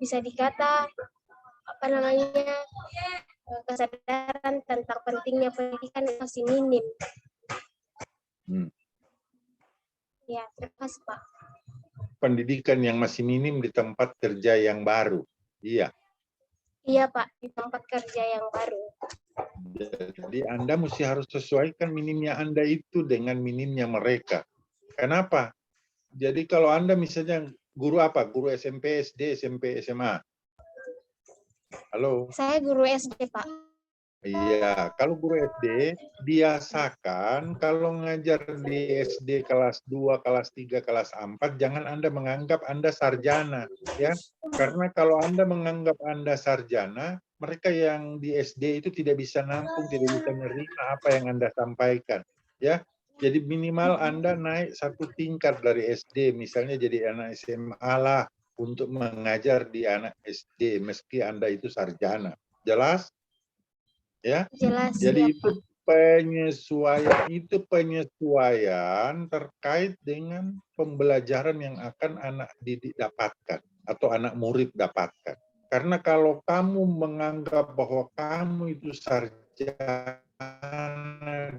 bisa dikata apa namanya kesadaran tentang pentingnya pendidikan masih minim. Ya, terima kasih Pak. Pendidikan yang masih minim di tempat kerja yang baru. Iya. Iya Pak, di tempat kerja yang baru. Jadi Anda mesti harus sesuaikan minimnya Anda itu dengan minimnya mereka. Kenapa? Jadi kalau Anda misalnya guru apa? Guru SMP, SD, SMP, SMA? Halo? Saya guru SD Pak. Iya, kalau guru SD, biasakan kalau ngajar di SD kelas 2, kelas 3, kelas 4, jangan Anda menganggap Anda sarjana. Ya, karena kalau Anda menganggap Anda sarjana, mereka yang di SD itu tidak bisa nampung, tidak bisa menerima apa yang Anda sampaikan. Ya, jadi minimal Anda naik satu tingkat dari SD, misalnya jadi anak SMA lah, untuk mengajar di anak SD, meski Anda itu sarjana. Jelas? Ya, jelas. Jadi itu penyesuaian terkait dengan pembelajaran yang akan anak didik dapatkan atau anak murid dapatkan. Karena kalau kamu menganggap bahwa kamu itu sarjana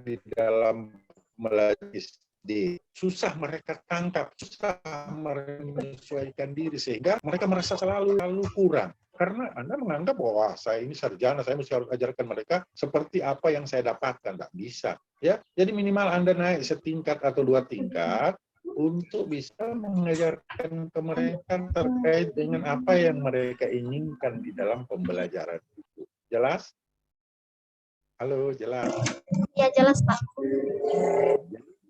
di dalam melatih, susah mereka tangkap, susah mereka menyesuaikan diri sehingga mereka merasa selalu kurang. Karena Anda menganggap bahwa saya ini sarjana, saya mesti harus ajarkan mereka seperti apa yang saya dapatkan. Tak bisa. Ya, jadi minimal Anda naik setingkat atau 2 tingkat untuk bisa mengajarkan ke mereka terkait dengan apa yang mereka inginkan di dalam pembelajaran itu. Jelas? Halo, jelas? Ya, jelas Pak.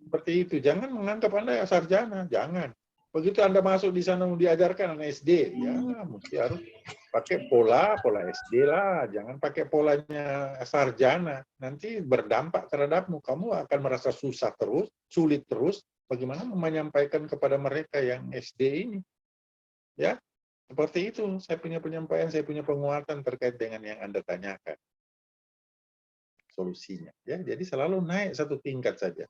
Seperti itu. Jangan menganggap Anda sarjana. Jangan. Begitu Anda masuk di sana mau diajarkan anak SD, ya mesti harus pakai pola SD lah, jangan pakai polanya sarjana. Nanti berdampak terhadapmu, kamu akan merasa susah terus, sulit terus. Bagaimana menyampaikan kepada mereka yang SD ini? Ya, seperti itu. Saya punya penyampaian, saya punya penguatan terkait dengan yang Anda tanyakan. Solusinya, ya. Jadi selalu naik satu tingkat saja.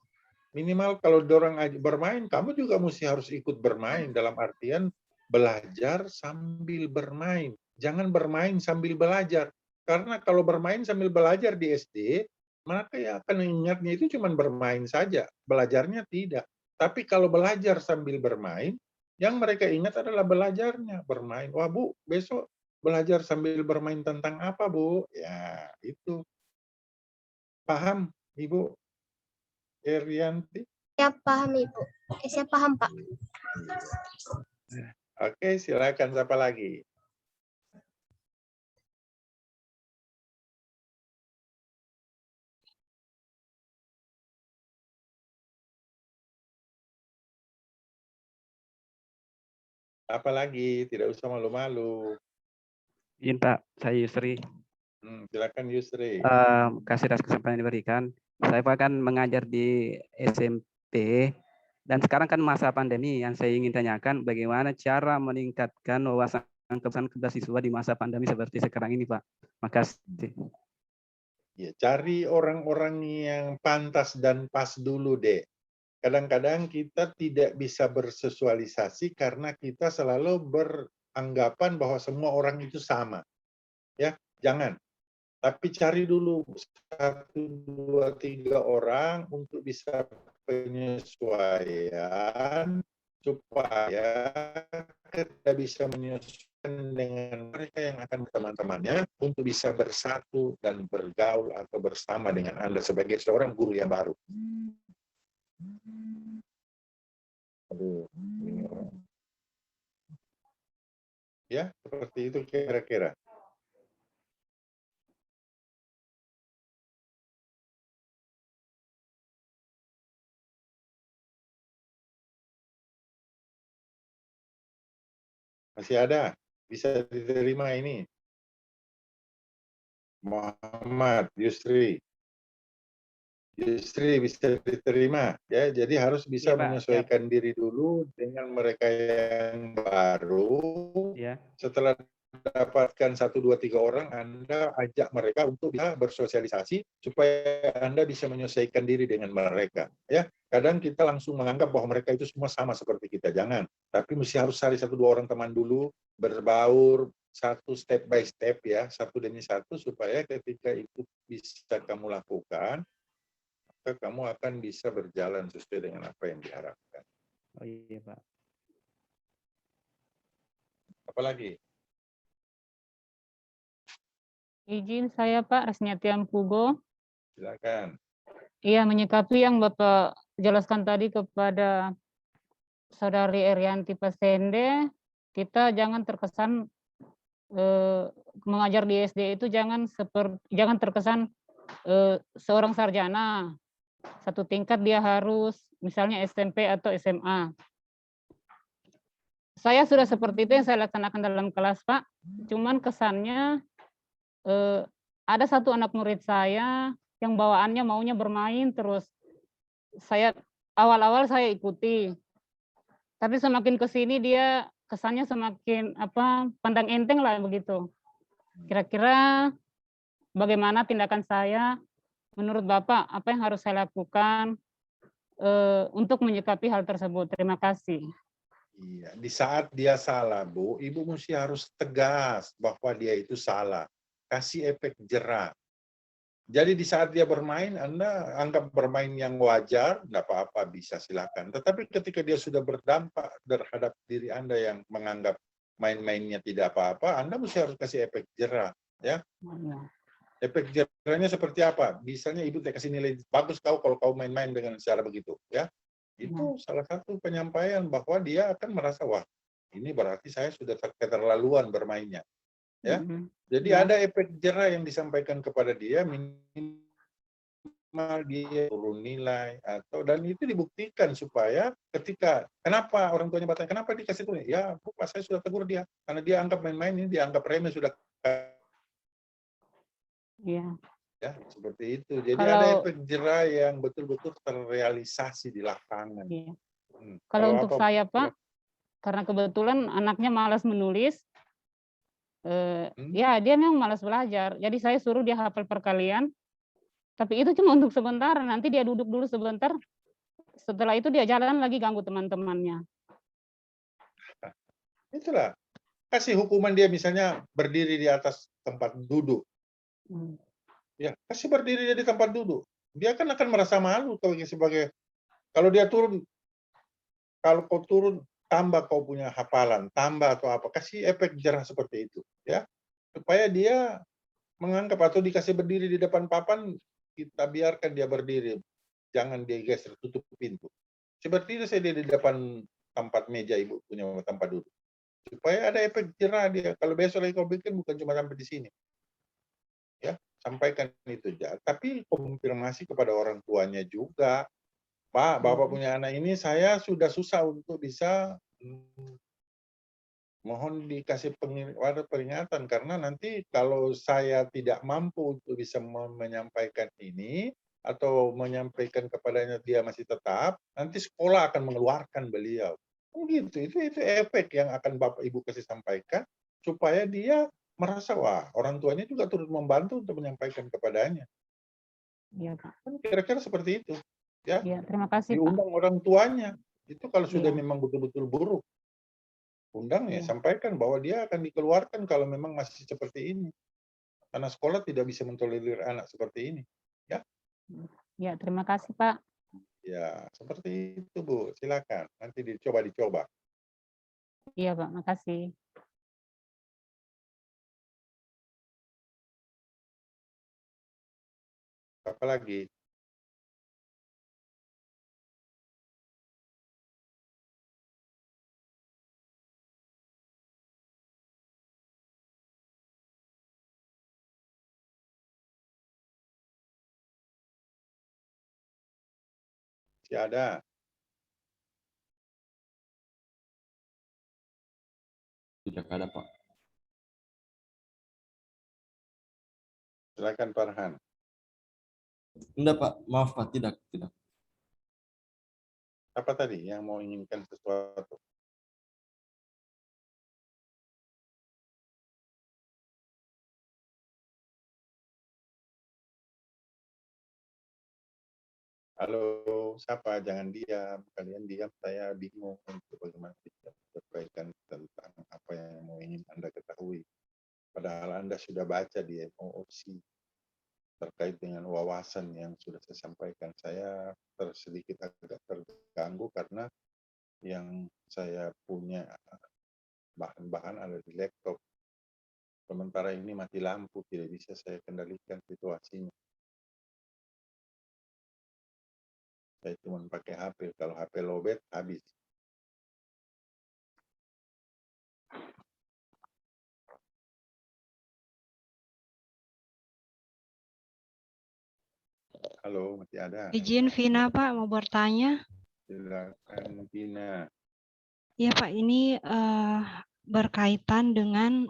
Minimal kalau dorang bermain, kamu juga mesti harus ikut bermain dalam artian belajar sambil bermain. Jangan bermain sambil belajar. Karena kalau bermain sambil belajar di SD, maka yang akan ingatnya itu cuma bermain saja, belajarnya tidak. Tapi kalau belajar sambil bermain, yang mereka ingat adalah belajarnya, bermain. Wah Bu, besok belajar sambil bermain tentang apa Bu? Ya itu. Paham Ibu Erianti? Ya paham Ibu. Saya paham Pak. Oke, silakan siapa lagi? Apa lagi? Tidak usah malu-malu. Izin Pak, saya Yusri. Silakan Yusri. Kasih atas kesempatan yang diberikan. Saya Pak kan mengajar di SMP dan sekarang kan masa pandemi. Yang saya ingin tanyakan bagaimana cara meningkatkan wawasan kepada siswa di masa pandemi seperti sekarang ini Pak. Makasih. Ya, cari orang-orang yang pantas dan pas dulu deh. Kadang-kadang kita tidak bisa bersosialisasi karena kita selalu beranggapan bahwa semua orang itu sama. Ya, jangan. Tapi cari dulu 1, 2, 3 orang untuk bisa penyesuaian supaya kita bisa menyesuaikan dengan mereka yang akan teman-temannya untuk bisa bersatu dan bergaul atau bersama dengan Anda sebagai seorang guru yang baru. Aduh, ini orang. Ya, seperti itu kira-kira. Masih ada? Bisa diterima ini? Muhammad, Yusri. Yusri bisa diterima ya, jadi harus bisa menyesuaikan diri dulu dengan mereka yang baru. Setelah dapatkan 1, 2, 3 orang, Anda ajak mereka untuk bisa bersosialisasi supaya Anda bisa menyesuaikan diri dengan mereka ya. Kadang kita langsung menganggap bahwa mereka itu semua sama seperti kita, jangan. Tapi mesti harus cari 1, 2 orang teman dulu, berbaur satu step by step ya, satu demi satu supaya ketika itu bisa kamu lakukan, kamu akan bisa berjalan sesuai dengan apa yang diharapkan. Oh iya Pak. Apalagi? Izin saya Pak Resniatian Pugo. Silakan. Iya, menyikapi yang Bapak jelaskan tadi kepada Saudari Erianti Pasende, kita jangan terkesan mengajar di SD itu jangan terkesan seorang sarjana. 1 tingkat dia harus misalnya SMP atau SMA. Saya sudah seperti itu yang saya laksanakan dalam kelas Pak. Cuman kesannya ada 1 anak murid saya yang bawaannya maunya bermain terus. Saya awal-awal saya ikuti. Tapi semakin ke sini dia kesannya semakin pandang enteng lah begitu. Kira-kira bagaimana tindakan saya? Menurut Bapak, apa yang harus saya lakukan untuk menyikapi hal tersebut? Terima kasih. Iya, di saat dia salah, Bu, Ibu mesti harus tegas bahwa dia itu salah. Kasih efek jera. Jadi di saat dia bermain, Anda anggap bermain yang wajar, enggak apa-apa, bisa silakan. Tetapi ketika dia sudah berdampak terhadap diri Anda yang menganggap main-mainnya tidak apa-apa, Anda mesti harus kasih efek jera, ya. Efek jerahnya seperti apa? Misalnya Ibu kasih nilai bagus kalau kau main-main dengan cara begitu, ya. Itu salah satu penyampaian bahwa dia akan merasa, wah, ini berarti saya sudah keterlaluan bermainnya. Ya. Jadi ada efek jerah yang disampaikan kepada dia, minimal dia turun nilai dan itu dibuktikan supaya ketika kenapa orang tuanya bertanya kenapa dikasih turun? Ya, Pak, saya sudah tegur dia karena dia anggap main-main ini dianggap remeh sudah. Iya. Ya, seperti itu. Jadi ada efek jerah yang betul-betul terrealisasi di lapangan. Iya. Kalau untuk saya, Pak, karena kebetulan anaknya malas menulis, ya dia memang malas belajar. Jadi saya suruh dia hafal perkalian, tapi itu cuma untuk sebentar. Nanti dia duduk dulu sebentar. Setelah itu dia jalan lagi ganggu teman-temannya. Itulah. Kasih hukuman dia misalnya berdiri di atas tempat duduk. Ya, kasih berdiri dia di tempat duduk. Dia kan akan merasa malu kalau dia turun, kalau kau turun tambah kau punya hafalan, tambah atau apa, kasih efek jerah seperti itu, ya. Supaya dia menganggap atau dikasih berdiri di depan papan, kita biarkan dia berdiri. Jangan dia geser, tutup pintu. Seperti itu saya di depan tempat meja ibu punya tempat duduk. Supaya ada efek jerah dia. Kalau besok lagi kau bikin bukan cuma sampai di sini. Ya, sampaikan itu aja. Tapi konfirmasi kepada orang tuanya juga. Pak, Bapak punya anak ini saya sudah susah untuk bisa mohon dikasih peringatan karena nanti kalau saya tidak mampu untuk bisa menyampaikan ini atau menyampaikan kepadanya dia masih tetap, nanti sekolah akan mengeluarkan beliau. Oh gitu, itu efek yang akan Bapak Ibu kasih sampaikan supaya dia merasa wah orang tuanya juga turut membantu untuk menyampaikan kepadanya. Iya, Pak. Kan kira-kira seperti itu, ya. Iya, terima kasih, Pak. Diundang orang tuanya. Itu kalau sudah Iya. memang betul-betul buruk. Undang ya, Iya. sampaikan bahwa dia akan dikeluarkan kalau memang masih seperti ini. Karena sekolah tidak bisa mentolerir anak seperti ini. Ya. Ya, terima kasih, Pak. Ya, seperti itu, Bu. Silakan. Nanti dicoba. Iya, Pak. Makasih. Apa lagi? Masih ada? Tidak ada, Pak. Silakan Farhan. Enggak, Pak. Maaf, Pak. Tidak. Apa tadi yang mau inginkan sesuatu? Halo, siapa? Jangan diam. Kalian diam, saya bingung untuk bagaimana bisa menyampaikan tentang apa yang mau ingin Anda ketahui. Padahal Anda sudah baca di MOOC terkait dengan wawasan yang sudah saya sampaikan. Saya sedikit agak terganggu karena yang saya punya bahan-bahan ada di laptop. Sementara ini mati lampu, tidak bisa saya kendalikan situasinya. Saya cuma pakai HP, kalau HP lowbat habis. Halo, masih ada? Izin Vina Pak mau bertanya. Silakan Vina. Iya Pak, ini berkaitan dengan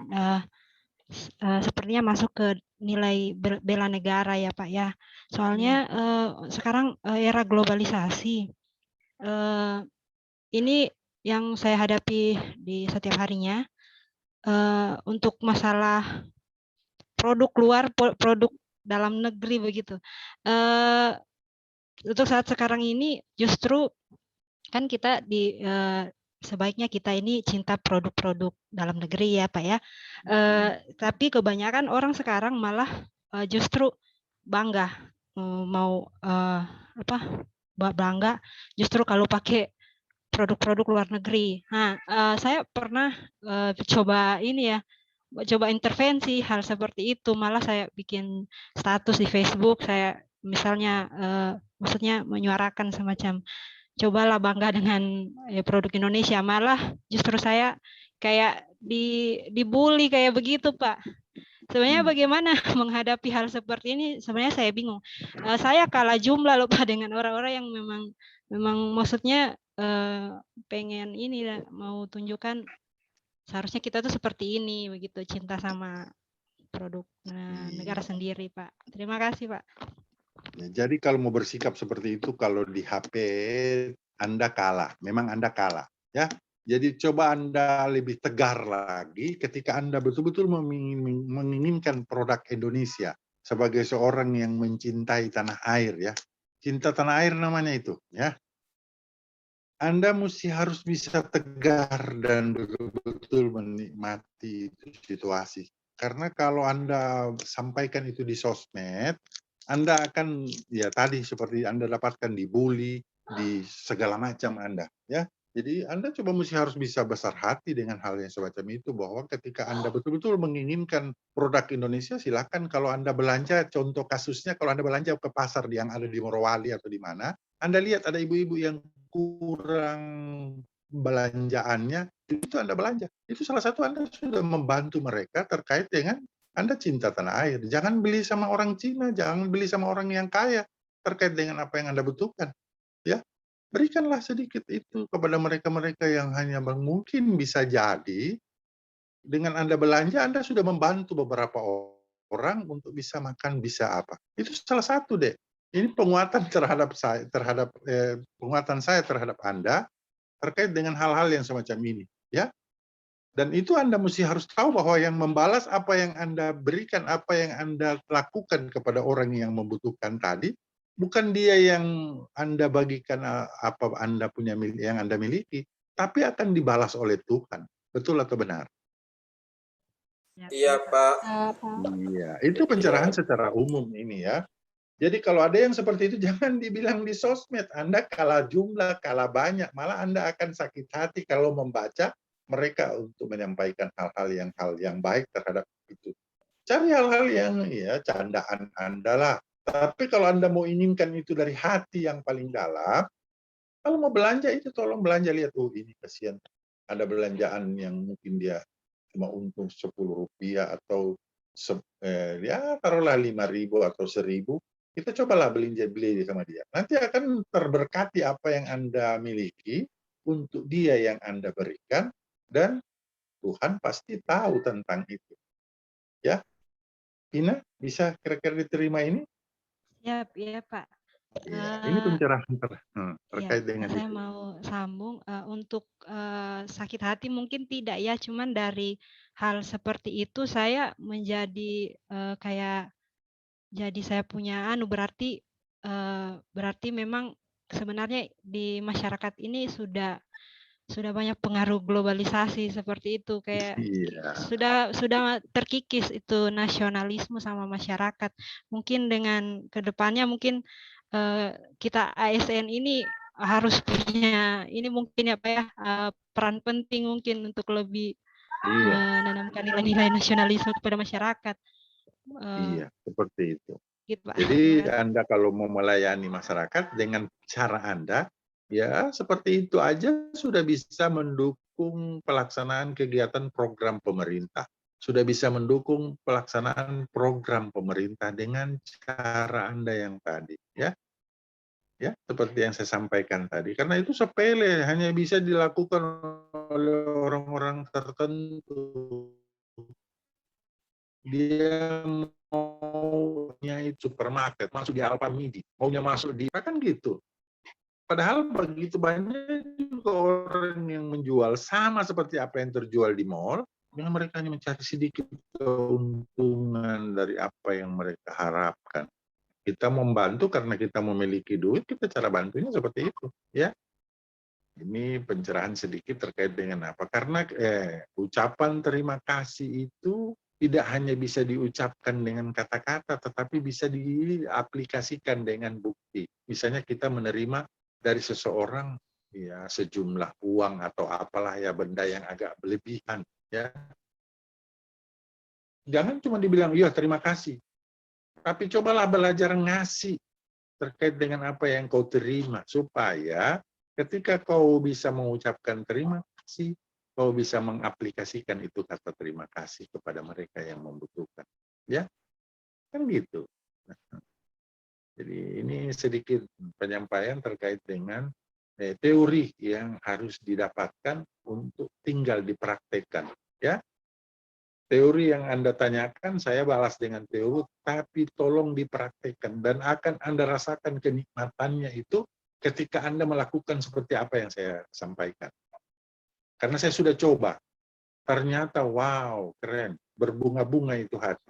sepertinya masuk ke nilai bela negara ya Pak ya. Soalnya sekarang era globalisasi. Ini yang saya hadapi di setiap harinya untuk masalah produk luar, produk dalam negeri begitu. Untuk saat sekarang ini justru kan kita sebaiknya kita ini cinta produk-produk dalam negeri ya Pak ya. Tapi kebanyakan orang sekarang malah justru bangga mau bangga justru kalau pakai produk-produk luar negeri. Nah, saya pernah coba intervensi hal seperti itu. Malah saya bikin status di Facebook. Saya misalnya maksudnya menyuarakan semacam cobalah bangga dengan produk Indonesia. Malah justru saya kayak dibully kayak begitu Pak. Sebenarnya bagaimana menghadapi hal seperti ini? Sebenarnya saya bingung. Saya kalah jumlah loh Pak dengan orang-orang yang memang maksudnya pengen ini mau tunjukkan seharusnya kita tuh seperti ini begitu, cinta sama produk negara sendiri Pak. Terima kasih Pak. Ya, jadi kalau mau bersikap seperti itu, kalau di HP Anda kalah, memang Anda kalah, ya. Jadi coba Anda lebih tegar lagi ketika Anda betul-betul menginginkan produk Indonesia sebagai seorang yang mencintai tanah air, ya. Cinta tanah air namanya itu, ya. Anda harus bisa tegar dan betul-betul menikmati situasi. Karena kalau Anda sampaikan itu di sosmed, Anda akan, ya tadi seperti Anda dapatkan dibully, di segala macam Anda. Ya. Jadi Anda coba mesti harus bisa besar hati dengan hal yang semacam itu, bahwa ketika Anda betul-betul menginginkan produk Indonesia, silakan kalau Anda belanja, contoh kasusnya kalau Anda belanja ke pasar yang ada di Morowali atau di mana, Anda lihat ada ibu-ibu yang kurang belanjaannya, itu Anda belanja. Itu salah satu Anda sudah membantu mereka terkait dengan Anda cinta tanah air. Jangan beli sama orang Cina, jangan beli sama orang yang kaya terkait dengan apa yang Anda butuhkan. Ya, berikanlah sedikit itu kepada mereka-mereka yang hanya mungkin bisa jadi dengan Anda belanja, Anda sudah membantu beberapa orang untuk bisa makan, bisa apa. Itu salah satu deh. Ini penguatan terhadap saya, penguatan saya terhadap Anda terkait dengan hal-hal yang semacam ini, ya. Dan itu Anda mesti harus tahu bahwa yang membalas apa yang Anda berikan, apa yang Anda lakukan kepada orang yang membutuhkan tadi, bukan dia yang Anda bagikan apa Anda punya yang Anda miliki, tapi akan dibalas oleh Tuhan. Betul atau benar? Iya, Pak. Iya, itu pencerahan secara umum ini ya. Jadi kalau ada yang seperti itu jangan dibilang di sosmed. Anda kalah jumlah, kalah banyak, malah Anda akan sakit hati kalau membaca mereka untuk menyampaikan hal yang baik terhadap itu. Cari hal-hal yang ya candaan Anda lah. Tapi kalau Anda mau inginkan itu dari hati yang paling dalam, kalau mau belanja itu tolong belanja, lihat, oh ini kasihan. Ada belanjaan yang mungkin dia cuma untung Rp10 atau ya taruhlah 5.000 atau 1.000. Kita cobalah beli sama dia. Nanti akan terberkati apa yang Anda miliki untuk dia yang Anda berikan, dan Tuhan pasti tahu tentang itu. Ya, Ina, bisa kira-kira diterima ini? Ya, ya Pak. Ya, ini pencerahan terkait dengan saya itu. mau sambung untuk sakit hati mungkin tidak ya, cuman dari hal seperti itu saya menjadi kayak jadi saya punya berarti memang sebenarnya di masyarakat ini sudah banyak pengaruh globalisasi seperti itu, kayak sudah terkikis itu nasionalisme sama masyarakat. Mungkin dengan kedepannya mungkin kita ASN ini harus punya ini mungkin ya Pak ya, peran penting mungkin untuk lebih menanamkan nilai-nilai nasionalisme kepada masyarakat. Iya, seperti itu. Gitu, Pak. Jadi Anda kalau mau melayani masyarakat dengan cara Anda, ya seperti itu aja sudah bisa mendukung pelaksanaan kegiatan program pemerintah. Sudah bisa mendukung pelaksanaan program pemerintah dengan cara Anda yang tadi, ya. Ya, seperti yang saya sampaikan tadi. Karena itu sepele, hanya bisa dilakukan oleh orang-orang tertentu. Dia maunya itu supermarket, masuk di Alfamidi, maunya masuk di kan gitu. Padahal begitu banyak juga orang yang menjual sama seperti apa yang terjual di mall, yang mereka hanya mencari sedikit keuntungan dari apa yang mereka harapkan. Kita membantu karena kita memiliki duit, kita cara bantunya seperti itu, ya. Ini pencerahan sedikit terkait dengan apa? Karena ucapan terima kasih itu tidak hanya bisa diucapkan dengan kata-kata, tetapi bisa diaplikasikan dengan bukti. Misalnya kita menerima dari seseorang ya sejumlah uang atau apalah ya benda yang agak berlebihan, ya. Jangan cuma dibilang iya terima kasih, tapi cobalah belajar ngasih terkait dengan apa yang kau terima, supaya ketika kau bisa mengucapkan terima kasih, kau bisa mengaplikasikan itu kata terima kasih kepada mereka yang membutuhkan. Ya, kan gitu. Jadi ini sedikit penyampaian terkait dengan teori yang harus didapatkan untuk tinggal dipraktekkan. Ya, teori yang Anda tanyakan, saya balas dengan teori, tapi tolong dipraktekkan dan akan Anda rasakan kenikmatannya itu ketika Anda melakukan seperti apa yang saya sampaikan. Karena saya sudah coba, ternyata wow, keren, berbunga-bunga itu hati.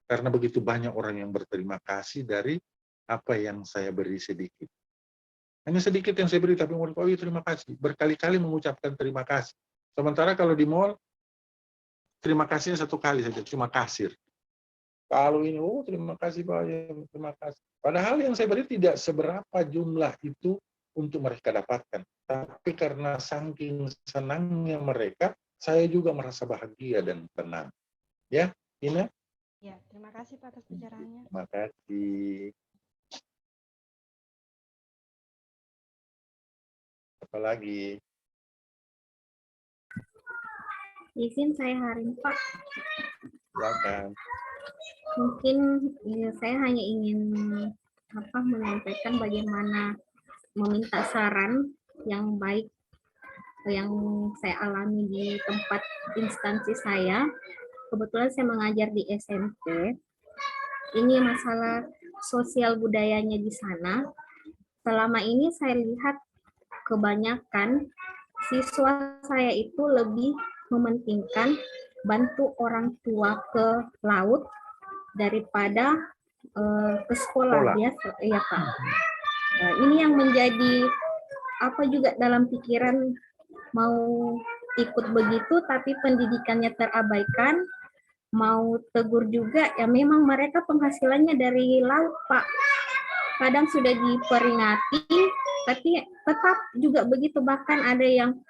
Karena begitu banyak orang yang berterima kasih dari apa yang saya beri sedikit. Hanya sedikit yang saya beri, tapi mereka, oh terima kasih. Berkali-kali mengucapkan terima kasih. Sementara kalau di mall, terima kasihnya satu kali saja, terima kasih. Kalau ini, oh terima kasih Pak, ya, terima kasih. Padahal yang saya beri tidak seberapa jumlah itu untuk mereka dapatkan. Tapi karena saking senangnya mereka, saya juga merasa bahagia dan tenang. Ya, Ina? Ya, terima kasih Pak atas pencerahannya. Terima kasih. Apa lagi? Izin saya Harin Pak. Silakan. Mungkin saya hanya ingin menyampaikan bagaimana meminta saran yang baik yang saya alami di tempat instansi saya. Kebetulan saya mengajar di SMP. Ini masalah sosial budayanya di sana. Selama ini saya lihat kebanyakan siswa saya itu lebih mementingkan bantu orang tua ke laut daripada ke sekolah biasa, ya Pak. Ini yang menjadi juga dalam pikiran mau ikut begitu, tapi pendidikannya terabaikan. Mau tegur juga, ya memang mereka penghasilannya dari laut Pak. Kadang sudah diperingati, tapi tetap juga begitu. Bahkan ada yang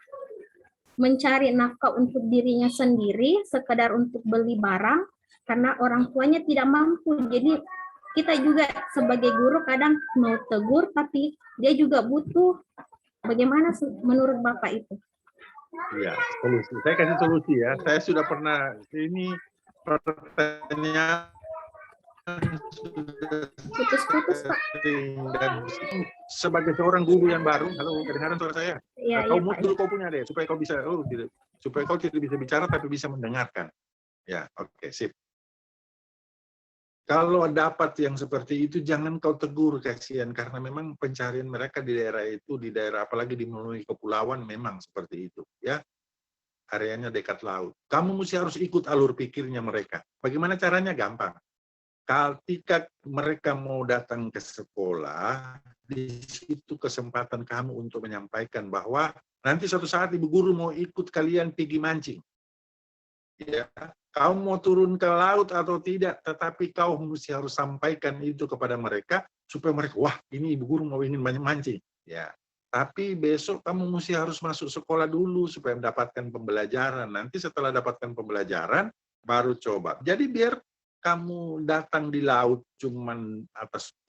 mencari nafkah untuk dirinya sendiri, sekedar untuk beli barang, karena orang tuanya tidak mampu. Jadi kita juga sebagai guru kadang mau tegur, tapi dia juga butuh. Bagaimana menurut Bapak itu? Iya, solusi. Saya kasih solusi ya. Saya sudah pernah, ini pertanyaan putus-putus Pak. Dan sebagai seorang guru yang baru, halo, kedengaran suara saya? Ya, kau ya, mute dulu kau punya deh, supaya kau bisa, supaya kau tidak bisa bicara tapi bisa mendengarkan. Ya, oke, sip. Kalau dapat yang seperti itu, jangan kau tegur, kasihan, karena memang pencarian mereka di daerah itu, di daerah apalagi di melalui kepulauan, memang seperti itu, ya. Areanya dekat laut. Kamu mesti harus ikut alur pikirnya mereka. Bagaimana caranya? Gampang. Ketika mereka mau datang ke sekolah, di situ kesempatan kamu untuk menyampaikan bahwa nanti suatu saat ibu guru mau ikut kalian pergi mancing. Ya, kau mau turun ke laut atau tidak, tetapi kau mesti harus sampaikan itu kepada mereka supaya mereka, wah ini ibu guru mau ingin mancing. Ya, tapi besok kamu mesti harus masuk sekolah dulu supaya mendapatkan pembelajaran. Nanti setelah dapatkan pembelajaran, baru coba. Jadi biar kamu datang di laut cuman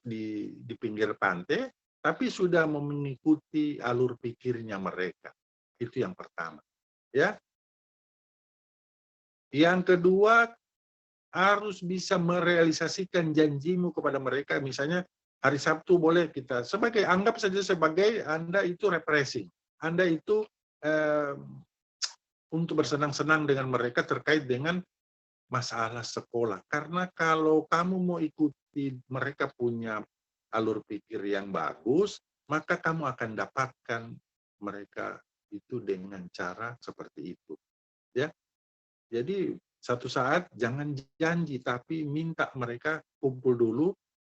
di pinggir pantai, tapi sudah mengikuti alur pikirnya mereka. Itu yang pertama. Ya. Yang kedua, harus bisa merealisasikan janjimu kepada mereka. Misalnya hari Sabtu boleh kita anggap saja sebagai Anda itu refreshing. Anda itu untuk bersenang-senang dengan mereka terkait dengan masalah sekolah. Karena kalau kamu mau ikuti mereka punya alur pikir yang bagus, maka kamu akan dapatkan mereka itu dengan cara seperti itu. Ya. Jadi satu saat jangan janji, tapi minta mereka kumpul dulu.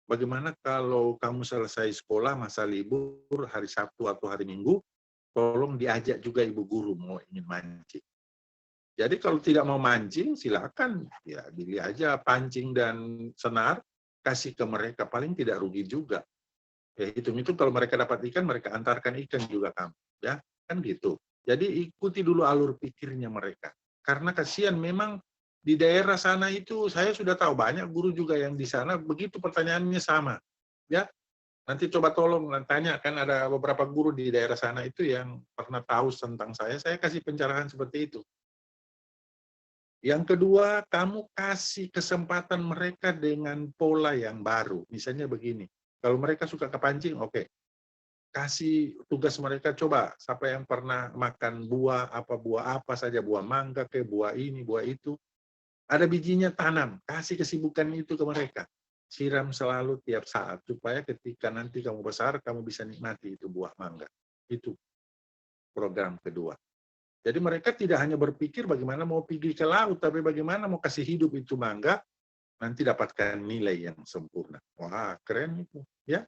Bagaimana kalau kamu selesai sekolah masa libur hari Sabtu atau hari Minggu, tolong diajak juga ibu guru mau ingin mancing. Jadi kalau tidak mau mancing, silakan ya beli aja pancing dan senar, kasih ke mereka, paling tidak rugi juga. Ya hitung-hitung kalau mereka dapat ikan, mereka antarkan ikan juga kamu, ya kan gitu. Jadi ikuti dulu alur pikirnya mereka. Karena kasihan memang di daerah sana itu saya sudah tahu banyak guru juga yang di sana begitu pertanyaannya sama. Ya. Nanti coba tolong tanya, kan ada beberapa guru di daerah sana itu yang pernah tahu tentang saya kasih pencerahan seperti itu. Yang kedua, kamu kasih kesempatan mereka dengan pola yang baru. Misalnya begini, kalau mereka suka kepancing, oke. Kasih tugas mereka, coba siapa yang pernah makan buah apa saja, buah mangga ke buah ini, buah itu. Ada bijinya, tanam, kasih kesibukan itu ke mereka. Siram selalu tiap saat, supaya ketika nanti kamu besar, kamu bisa nikmati itu buah mangga. Itu program kedua. Jadi mereka tidak hanya berpikir bagaimana mau pergi ke laut, tapi bagaimana mau kasih hidup itu mangga, nanti dapatkan nilai yang sempurna. Wah, keren itu. Ya,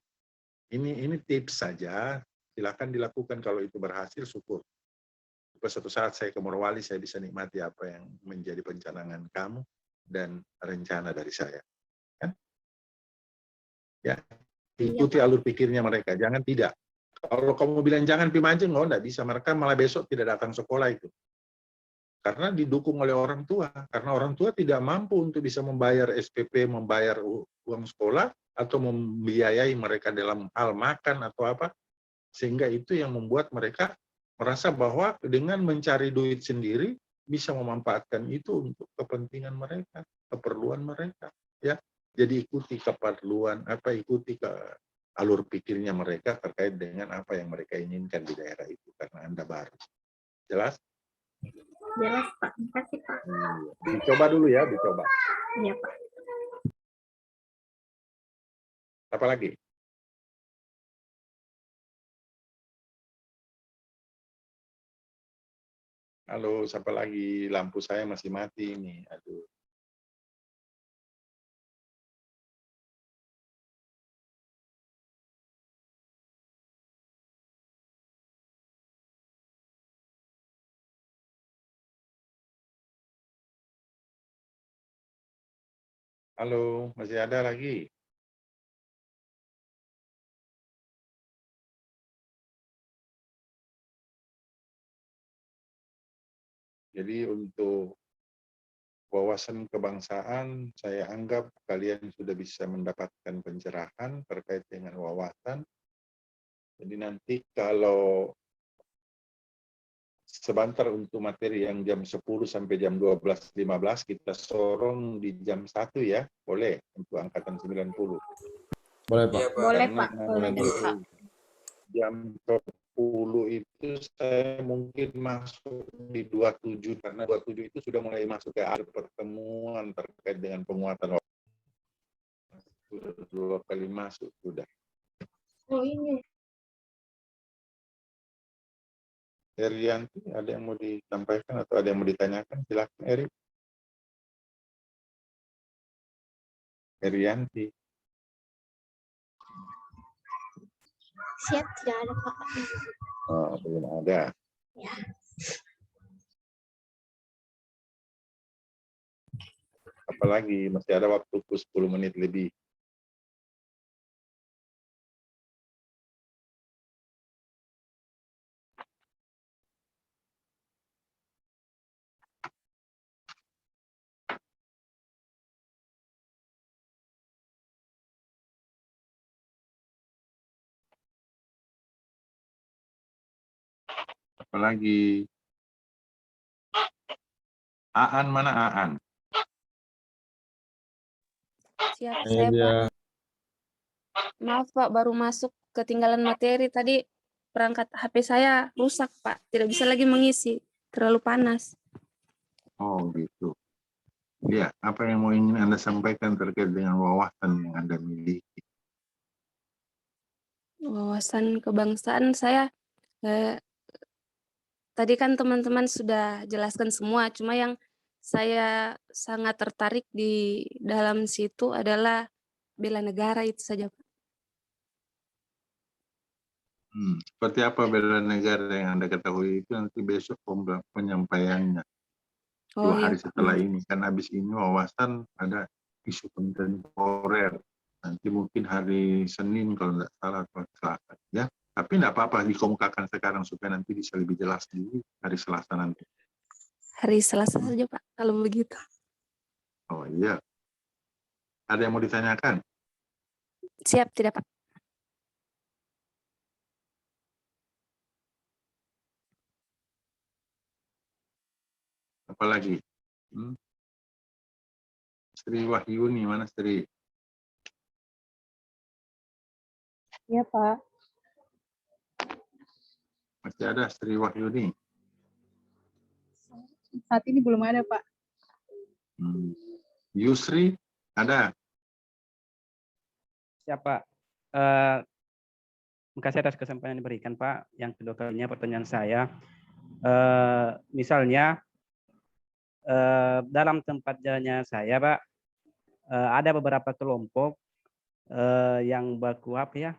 ini tips saja. Silakan dilakukan, kalau itu berhasil, syukur. supaya suatu saat saya ke Morowali saya bisa nikmati apa yang menjadi pencanangan kamu dan rencana dari saya. Kan? Ya, ikuti alur pikirnya mereka, jangan tidak. Kalau kamu bilang jangan pi mancing, enggak bisa. Mereka malah besok tidak datang sekolah itu. Karena didukung oleh orang tua. Karena orang tua tidak mampu untuk bisa membayar SPP, membayar uang sekolah, atau membiayai mereka dalam hal makan atau apa. Sehingga itu yang membuat mereka merasa bahwa dengan mencari duit sendiri, bisa memanfaatkan itu untuk kepentingan mereka, keperluan mereka. Ya, jadi ikuti keperluan, ikuti ke alur pikirnya mereka terkait dengan apa yang mereka inginkan di daerah itu, karena Anda baru. Jelas? Jelas, Pak. Makasih, Pak. Dicoba dulu ya, dicoba. Iya, Pak. Apa lagi? Halo, siapa lagi? Lampu saya masih mati nih. Aduh. Halo, masih ada lagi? Jadi untuk wawasan kebangsaan, saya anggap kalian sudah bisa mendapatkan pencerahan terkait dengan wawasan. Jadi nanti kalau sebentar untuk materi yang jam 10 sampai jam 12.15 kita sorong di jam 1 ya, boleh untuk angkatan 90. Boleh, Pak. Iya, Pak. Boleh, Karena Pak. Boleh, nanti Pak. jam 10 itu saya mungkin masuk di 27, karena 27 itu sudah mulai masuk ke akhir pertemuan terkait dengan penguatan. Sudah 2 kali masuk sudah. Oh, ini. Erianti, ada yang mau disampaikan atau ada yang mau ditanyakan? Silakan, Eri. Erianti. Siap, tidak ada, Pak. Oh, belum ada. Ya. Apalagi masih ada waktu 10 menit lebih. Apalagi Aan, mana Aan? Siap, Ini saya dia. Pak. Maaf Pak, baru masuk ketinggalan materi. Tadi perangkat HP saya rusak Pak, tidak bisa lagi mengisi, terlalu panas. Oh gitu. Ya, apa yang mau ingin Anda sampaikan terkait dengan wawasan yang Anda miliki? Wawasan kebangsaan saya, tadi kan teman-teman sudah jelaskan semua, cuma yang saya sangat tertarik di dalam situ adalah bela negara itu saja Pak. Seperti apa bela negara yang Anda ketahui itu nanti besok penyampaiannya. 2 Oh iya hari Pak. setelah ini, kan habis ini wawasan ada isu kontemporer. Nanti mungkin hari Senin kalau tidak salah atau Selasa. Ya, tapi tidak apa-apa dikemukakan sekarang supaya nanti bisa lebih jelas di hari Selasa nanti. Hari Selasa saja Pak, kalau begitu. Oh iya. Ada yang mau ditanyakan? Siap tidak Pak? Apalagi? Sri Wahyuni, mana Sri? Ya Pak. Masih ada Sri Wahyuni? Saat ini belum ada Pak. Yusri, ada? Siapa? Terima kasih atas kesempatan yang diberikan Pak. Yang kedua kalinya pertanyaan saya, misalnya dalam tempat jalannya saya Pak, ada beberapa kelompok yang berkuap ya,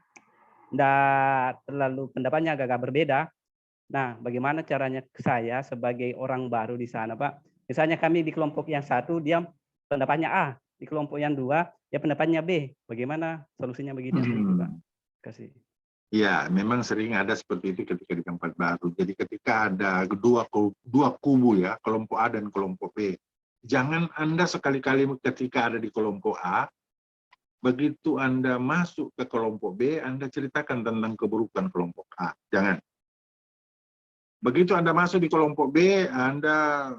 tidak terlalu pendapatnya agak berbeda, Nah, bagaimana caranya saya sebagai orang baru di sana, Pak? Misalnya kami di kelompok yang satu, dia pendapatnya A, di kelompok yang dua, dia pendapatnya B. Bagaimana solusinya bagi dia seperti itu, Pak? Kasih. Ya, memang sering ada seperti itu ketika di tempat baru. Jadi ketika ada dua kubu ya, kelompok A dan kelompok B. Jangan Anda sekali-kali ketika ada di kelompok A, begitu Anda masuk ke kelompok B, Anda ceritakan tentang keburukan kelompok A. Jangan. Begitu Anda masuk di kelompok B, Anda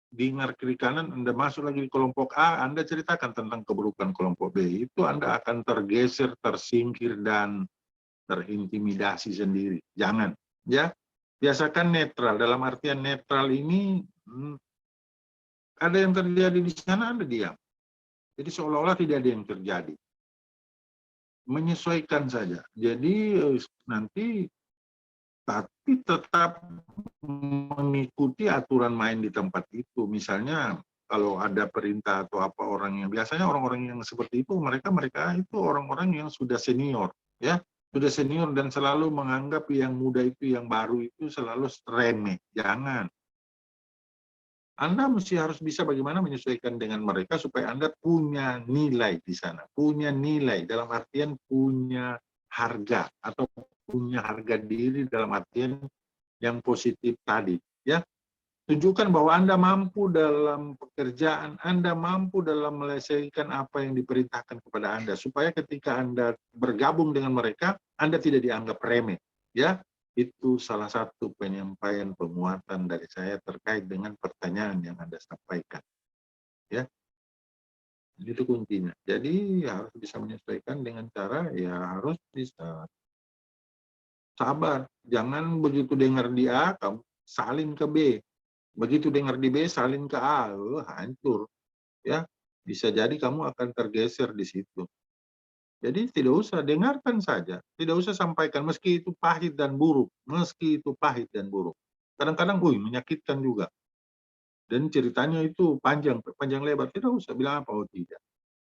dengar kiri kanan, Anda masuk lagi di kelompok A, Anda ceritakan tentang keburukan kelompok B. Itu Anda akan tergeser, tersingkir, dan terintimidasi sendiri. Jangan. Ya, biasakan netral. Dalam artian netral ini, ada yang terjadi di sana, Anda diam. Jadi seolah-olah tidak ada yang terjadi. Menyesuaikan saja. Jadi nanti tapi tetap mengikuti aturan main di tempat itu. Misalnya kalau ada perintah atau apa, orang yang biasanya orang-orang yang seperti itu, mereka itu orang-orang yang sudah senior, ya, sudah senior dan selalu menganggap yang muda itu, yang baru itu selalu remeh. Jangan. Anda mesti harus bisa bagaimana menyesuaikan dengan mereka supaya Anda punya nilai di sana, punya nilai dalam artian punya harga atau punya harga diri dalam artian yang positif tadi, ya. Tunjukkan bahwa Anda mampu dalam pekerjaan, Anda mampu dalam menyelesaikan apa yang diperintahkan kepada Anda, supaya ketika Anda bergabung dengan mereka, Anda tidak dianggap remeh, ya. Itu salah satu penyampaian penguatan dari saya terkait dengan pertanyaan yang Anda sampaikan, ya. Itu kuncinya. Jadi harus bisa menyesuaikan dengan cara, ya harus bisa sabar. Jangan begitu dengar di A, kamu salin ke B. Begitu dengar di B, salin ke A. Hancur. Ya, bisa jadi kamu akan tergeser di situ. Jadi tidak usah, dengarkan saja. Tidak usah sampaikan, meski itu pahit dan buruk. Meski itu pahit dan buruk. Kadang-kadang, menyakitkan juga. Dan ceritanya itu panjang lebar. Tidak usah bilang apa, oh tidak.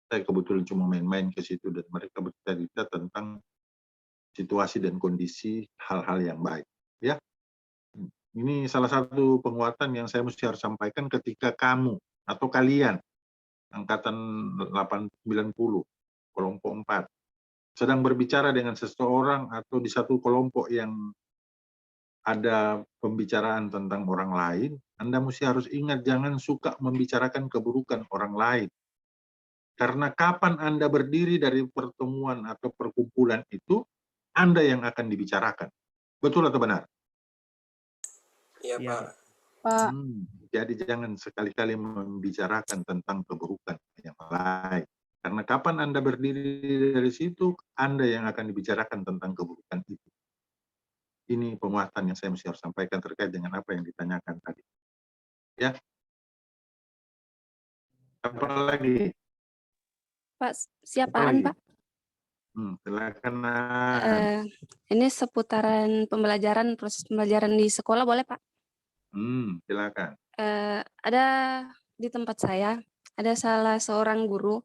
Saya kebetulan cuma main-main ke situ dan mereka bercerita tentang situasi dan kondisi hal-hal yang baik, ya. Ini salah satu penguatan yang saya mesti harus sampaikan ketika kamu atau kalian angkatan 890 kelompok 4 sedang berbicara dengan seseorang atau di satu kelompok yang ada pembicaraan tentang orang lain, Anda mesti harus ingat jangan suka membicarakan keburukan orang lain. Karena kapan Anda berdiri dari pertemuan atau perkumpulan itu, Anda yang akan dibicarakan. Betul atau benar? Iya, Pak. Pak. Jadi jangan sekali-kali membicarakan tentang keburukan yang lain. Karena kapan Anda berdiri dari situ, Anda yang akan dibicarakan tentang keburukan itu. Ini penguatan yang saya mesti harus sampaikan terkait dengan apa yang ditanyakan tadi. Ya. Apa lagi? Pak, siapaan Pak? Silakan. Ini seputaran pembelajaran, proses pembelajaran di sekolah boleh Pak? Silakan. Ada di tempat saya, ada salah seorang guru,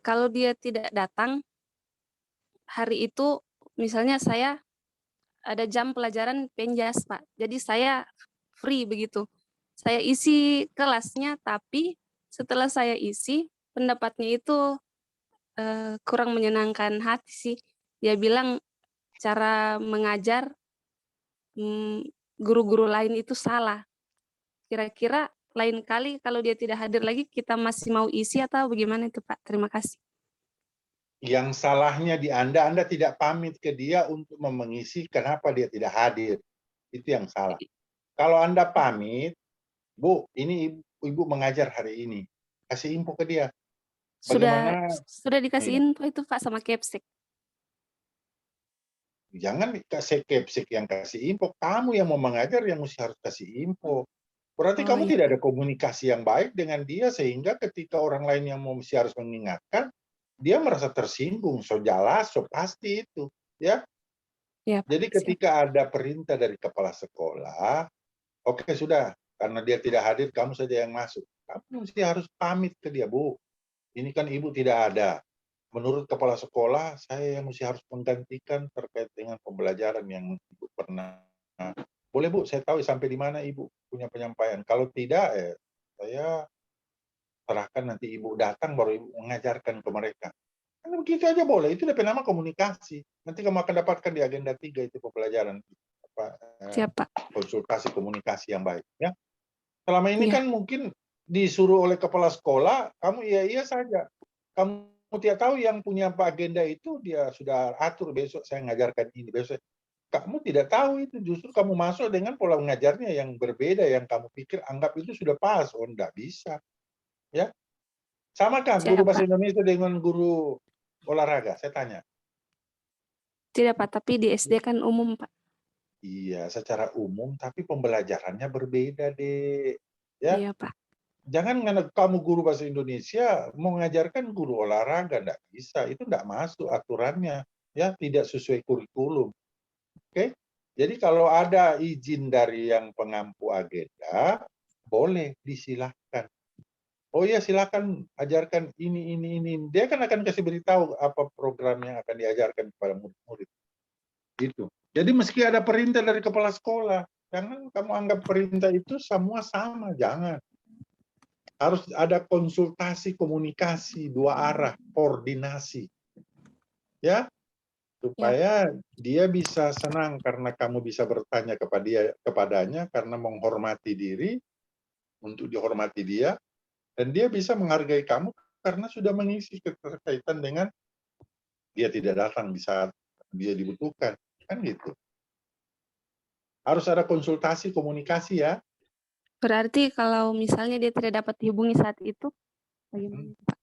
kalau dia tidak datang, hari itu misalnya saya ada jam pelajaran penjas Pak, jadi saya free begitu. Saya isi kelasnya, tapi setelah saya isi, pendapatnya itu kurang menyenangkan hati sih. Dia bilang cara mengajar guru-guru lain itu salah. Kira-kira lain kali kalau dia tidak hadir lagi, kita masih mau isi atau bagaimana itu Pak? Terima kasih. Yang salahnya di Anda tidak pamit ke dia untuk mengisi kenapa dia tidak hadir. Itu yang salah. Kalau Anda pamit, Bu, ini Ibu mengajar hari ini. Kasih info ke dia. Sudah dikasih info itu Pak sama Kepsek. Jangan kasih Kepsek yang kasih info. Kamu yang mau mengajar yang mesti harus kasih info. Berarti kamu tidak ada komunikasi yang baik dengan dia sehingga ketika orang lain yang mesti harus mengingatkan, dia merasa tersinggung. So jelas, so pasti itu. Ya. Jadi ketika ada perintah dari kepala sekolah, oke sudah. Karena dia tidak hadir, kamu saja yang masuk. Kamu mesti harus pamit ke dia, Bu. Ini kan Ibu tidak ada. Menurut kepala sekolah, saya yang mesti harus menggantikan terkait dengan pembelajaran yang Ibu pernah Nah, boleh Bu, saya tahu sampai di mana Ibu punya penyampaian. Kalau tidak, saya serahkan nanti Ibu datang baru Ibu mengajarkan ke mereka. Kan begitu aja boleh, itu DP nama komunikasi. Nanti kamu akan dapatkan di agenda 3 itu pembelajaran Siapa? konsultasi komunikasi yang baik. Ya, selama ini Iya. kan mungkin disuruh oleh kepala sekolah, kamu iya saja. Kamu tidak tahu yang punya agenda itu dia sudah atur besok saya ngajarkan ini, besok kamu tidak tahu itu, justru kamu masuk dengan pola mengajarnya yang berbeda, yang kamu pikir anggap itu sudah pas. Oh, enggak bisa. Ya, sama kan guru bahasa Siapa? Indonesia dengan guru olahraga? Saya tanya. Tidak Pak, tapi di SD kan umum Pak. Iya, secara umum, tapi pembelajarannya berbeda, Dek. Ya, Iya Pak. jangan kamu guru bahasa Indonesia mau mengajarkan guru olahraga, enggak bisa. Itu enggak masuk aturannya. Ya, tidak sesuai kurikulum. Oke? Jadi kalau ada izin dari yang pengampu agenda, boleh disilahkan. Oh iya, silakan ajarkan ini. Dia kan akan kasih beritahu apa program yang akan diajarkan kepada murid-murid. Gitu. Jadi meski ada perintah dari kepala sekolah, jangan kamu anggap perintah itu semua sama, jangan. Harus ada konsultasi, komunikasi, dua arah, koordinasi. Ya, supaya dia bisa senang karena kamu bisa bertanya kepadanya karena menghormati diri, untuk dihormati dia, dan dia bisa menghargai kamu karena sudah mengisi keterkaitan dengan dia tidak datang di saat dia dibutuhkan. Kan gitu. Harus ada konsultasi, komunikasi ya. Berarti kalau misalnya dia tidak dapat dihubungi saat itu, bagaimana Pak?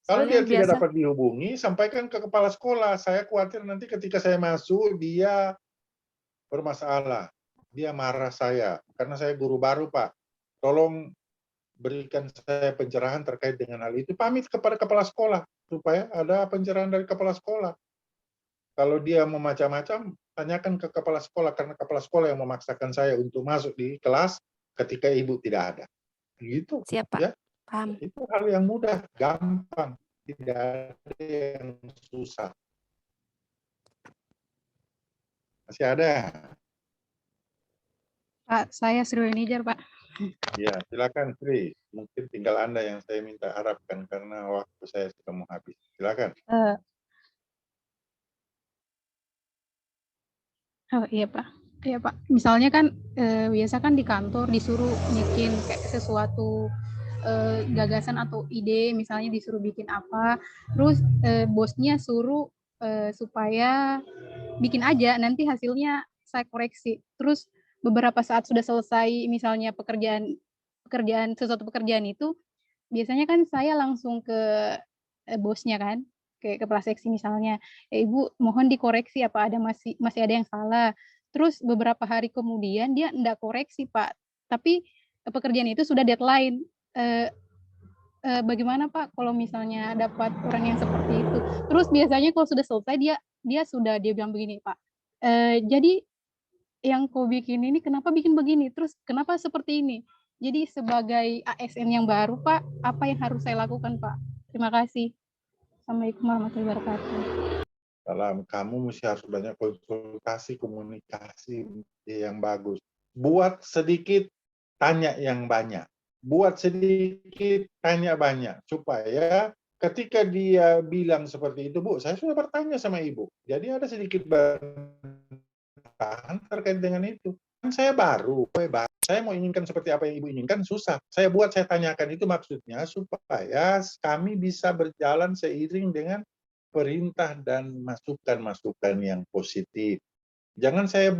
Kalau Soalnya dia tidak biasa, dapat dihubungi, sampaikan ke kepala sekolah. Saya khawatir nanti ketika saya masuk, dia bermasalah. Dia marah saya. Karena saya guru baru, Pak. Tolong berikan saya pencerahan terkait dengan hal itu. Pamit kepada kepala sekolah. Supaya ada pencerahan dari kepala sekolah. Kalau dia mau macam-macam, tanyakan ke kepala sekolah. Karena kepala sekolah yang memaksakan saya untuk masuk di kelas ketika ibu tidak ada. Gitu. siapa? Ya. Paham. Itu hal yang mudah, gampang. Tidak ada yang susah. Masih ada? Pak, saya Sri Nijar, Pak. Ya, silakan Sri. Mungkin tinggal Anda yang saya minta harapkan karena waktu saya sudah mau habis. Silakan. Oh iya Pak. Iya Pak. Misalnya kan biasa kan di kantor disuruh bikin kayak sesuatu gagasan atau ide, misalnya disuruh bikin apa, terus bosnya suruh supaya bikin aja, nanti hasilnya saya koreksi. Terus beberapa saat sudah selesai, misalnya sesuatu pekerjaan itu, biasanya kan saya langsung ke bosnya kan, kayak kepala seksi misalnya, Ibu mohon dikoreksi apa ada masih ada yang salah. Terus beberapa hari kemudian dia enggak koreksi Pak, tapi pekerjaan itu sudah deadline. Bagaimana Pak kalau misalnya dapat orang yang seperti itu? Terus biasanya kalau sudah selesai dia bilang begini Pak, jadi yang kau bikin ini kenapa bikin begini? Terus kenapa seperti ini? Jadi sebagai ASN yang baru Pak, apa yang harus saya lakukan Pak? Terima kasih. Assalamualaikum warahmatullahi wabarakatuh. Salam, kamu mesti harus banyak konsultasi, komunikasi yang bagus. Buat sedikit, tanya yang banyak. Buat sedikit, tanya banyak. Supaya ketika dia bilang seperti itu, Bu, saya sudah bertanya sama Ibu. Jadi ada sedikit bantahan terkait dengan itu. Kan saya baru. Saya mau inginkan seperti apa yang Ibu inginkan, susah. Saya tanyakan itu maksudnya supaya kami bisa berjalan seiring dengan perintah dan masukan-masukan yang positif. Jangan saya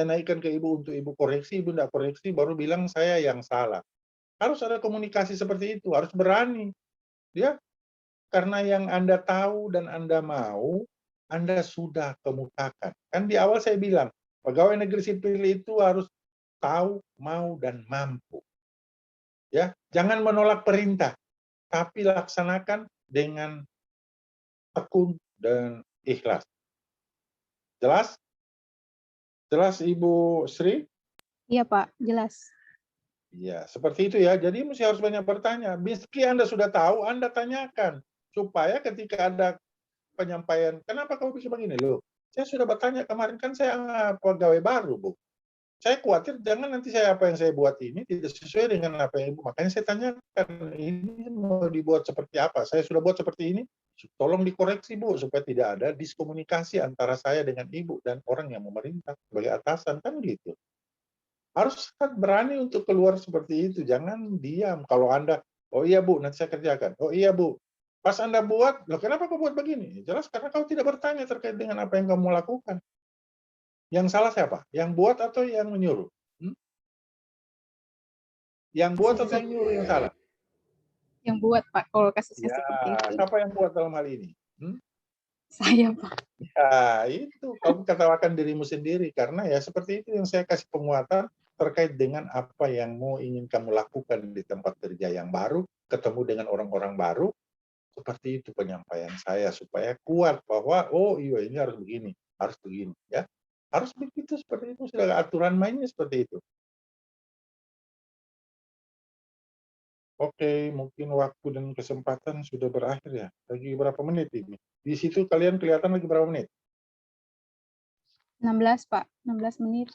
naikkan ke Ibu untuk Ibu koreksi, Ibu tidak koreksi, baru bilang saya yang salah. Harus ada komunikasi seperti itu, harus berani. Ya, karena yang Anda tahu dan Anda mau, Anda sudah kemukakan. Kan di awal saya bilang, pegawai negeri sipil itu harus tahu, mau, dan mampu. Ya, jangan menolak perintah, tapi laksanakan dengan tekun dan ikhlas. Jelas? Jelas Ibu Sri? Iya Pak, jelas. Ya, seperti itu ya. Jadi mesti harus banyak bertanya. Meski Anda sudah tahu, Anda tanyakan. Supaya ketika ada penyampaian, kenapa kamu bisa begini? Loh, saya sudah bertanya kemarin, kan saya pegawai baru, Bu. Saya khawatir jangan nanti apa yang saya buat ini tidak sesuai dengan apa yang Ibu. Makanya saya tanyakan, ini mau dibuat seperti apa? Saya sudah buat seperti ini, tolong dikoreksi Bu, supaya tidak ada diskomunikasi antara saya dengan Ibu dan orang yang memerintah sebagai atasan, kan gitu. Harus kan berani untuk keluar seperti itu, jangan diam. Kalau Anda, oh iya Bu, nanti saya kerjakan. Oh iya Bu, pas Anda buat, loh kenapa kau buat begini? Jelas karena kau tidak bertanya terkait dengan apa yang kamu lakukan. Yang salah siapa? Yang buat atau yang menyuruh? Yang buat atau yang menyuruh yang salah? Yang buat Pak, kalau kasusnya Ya, seperti itu. siapa yang buat dalam hal ini? Saya Pak. Ya, itu kamu katakan dirimu sendiri, karena ya seperti itu yang saya kasih penguatan terkait dengan apa yang ingin kamu lakukan di tempat kerja yang baru, ketemu dengan orang-orang baru, seperti itu penyampaian saya supaya kuat bahwa oh iya ini harus begini ya. Harus begitu, seperti itu, sudah aturan mainnya seperti itu. Oke, mungkin waktu dan kesempatan sudah berakhir ya. Lagi berapa menit ini? Di situ kalian kelihatan lagi berapa menit? 16 Pak, 16 menit.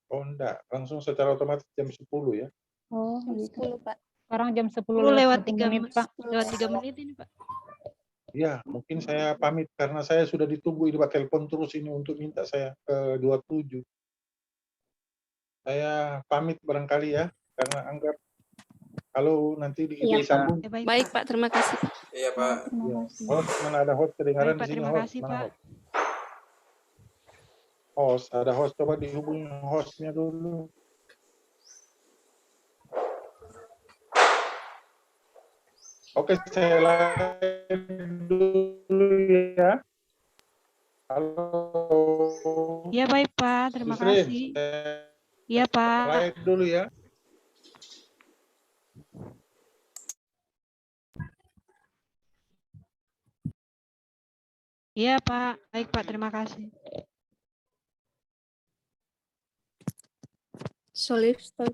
Oh enggak, langsung secara otomatis jam 10 ya. Oh, Jam gitu. 10, Pak. Sekarang jam 10 lewat 1 3 menit, Pak. lewat 3 menit ini, Pak. Ya, mungkin saya pamit karena saya sudah ditunggu di telepon terus ini untuk minta saya ke 27. Saya pamit barangkali ya, karena anggap kalau nanti disambung. Baik, Pak. Terima kasih. Iya, Pak. Ya. Host, mana ada host kedengaran Baik, Pak, di sini terima host? kasih, Mana Pak. host? Host, ada host, coba dihubungi hostnya dulu. Oke, saya live dulu ya. Halo. Iya, baik, Pak. Terima Yusrin, kasih. saya Iya, Pak. live dulu ya. Iya, Pak. Baik, Pak. Terima kasih. Solif, stop.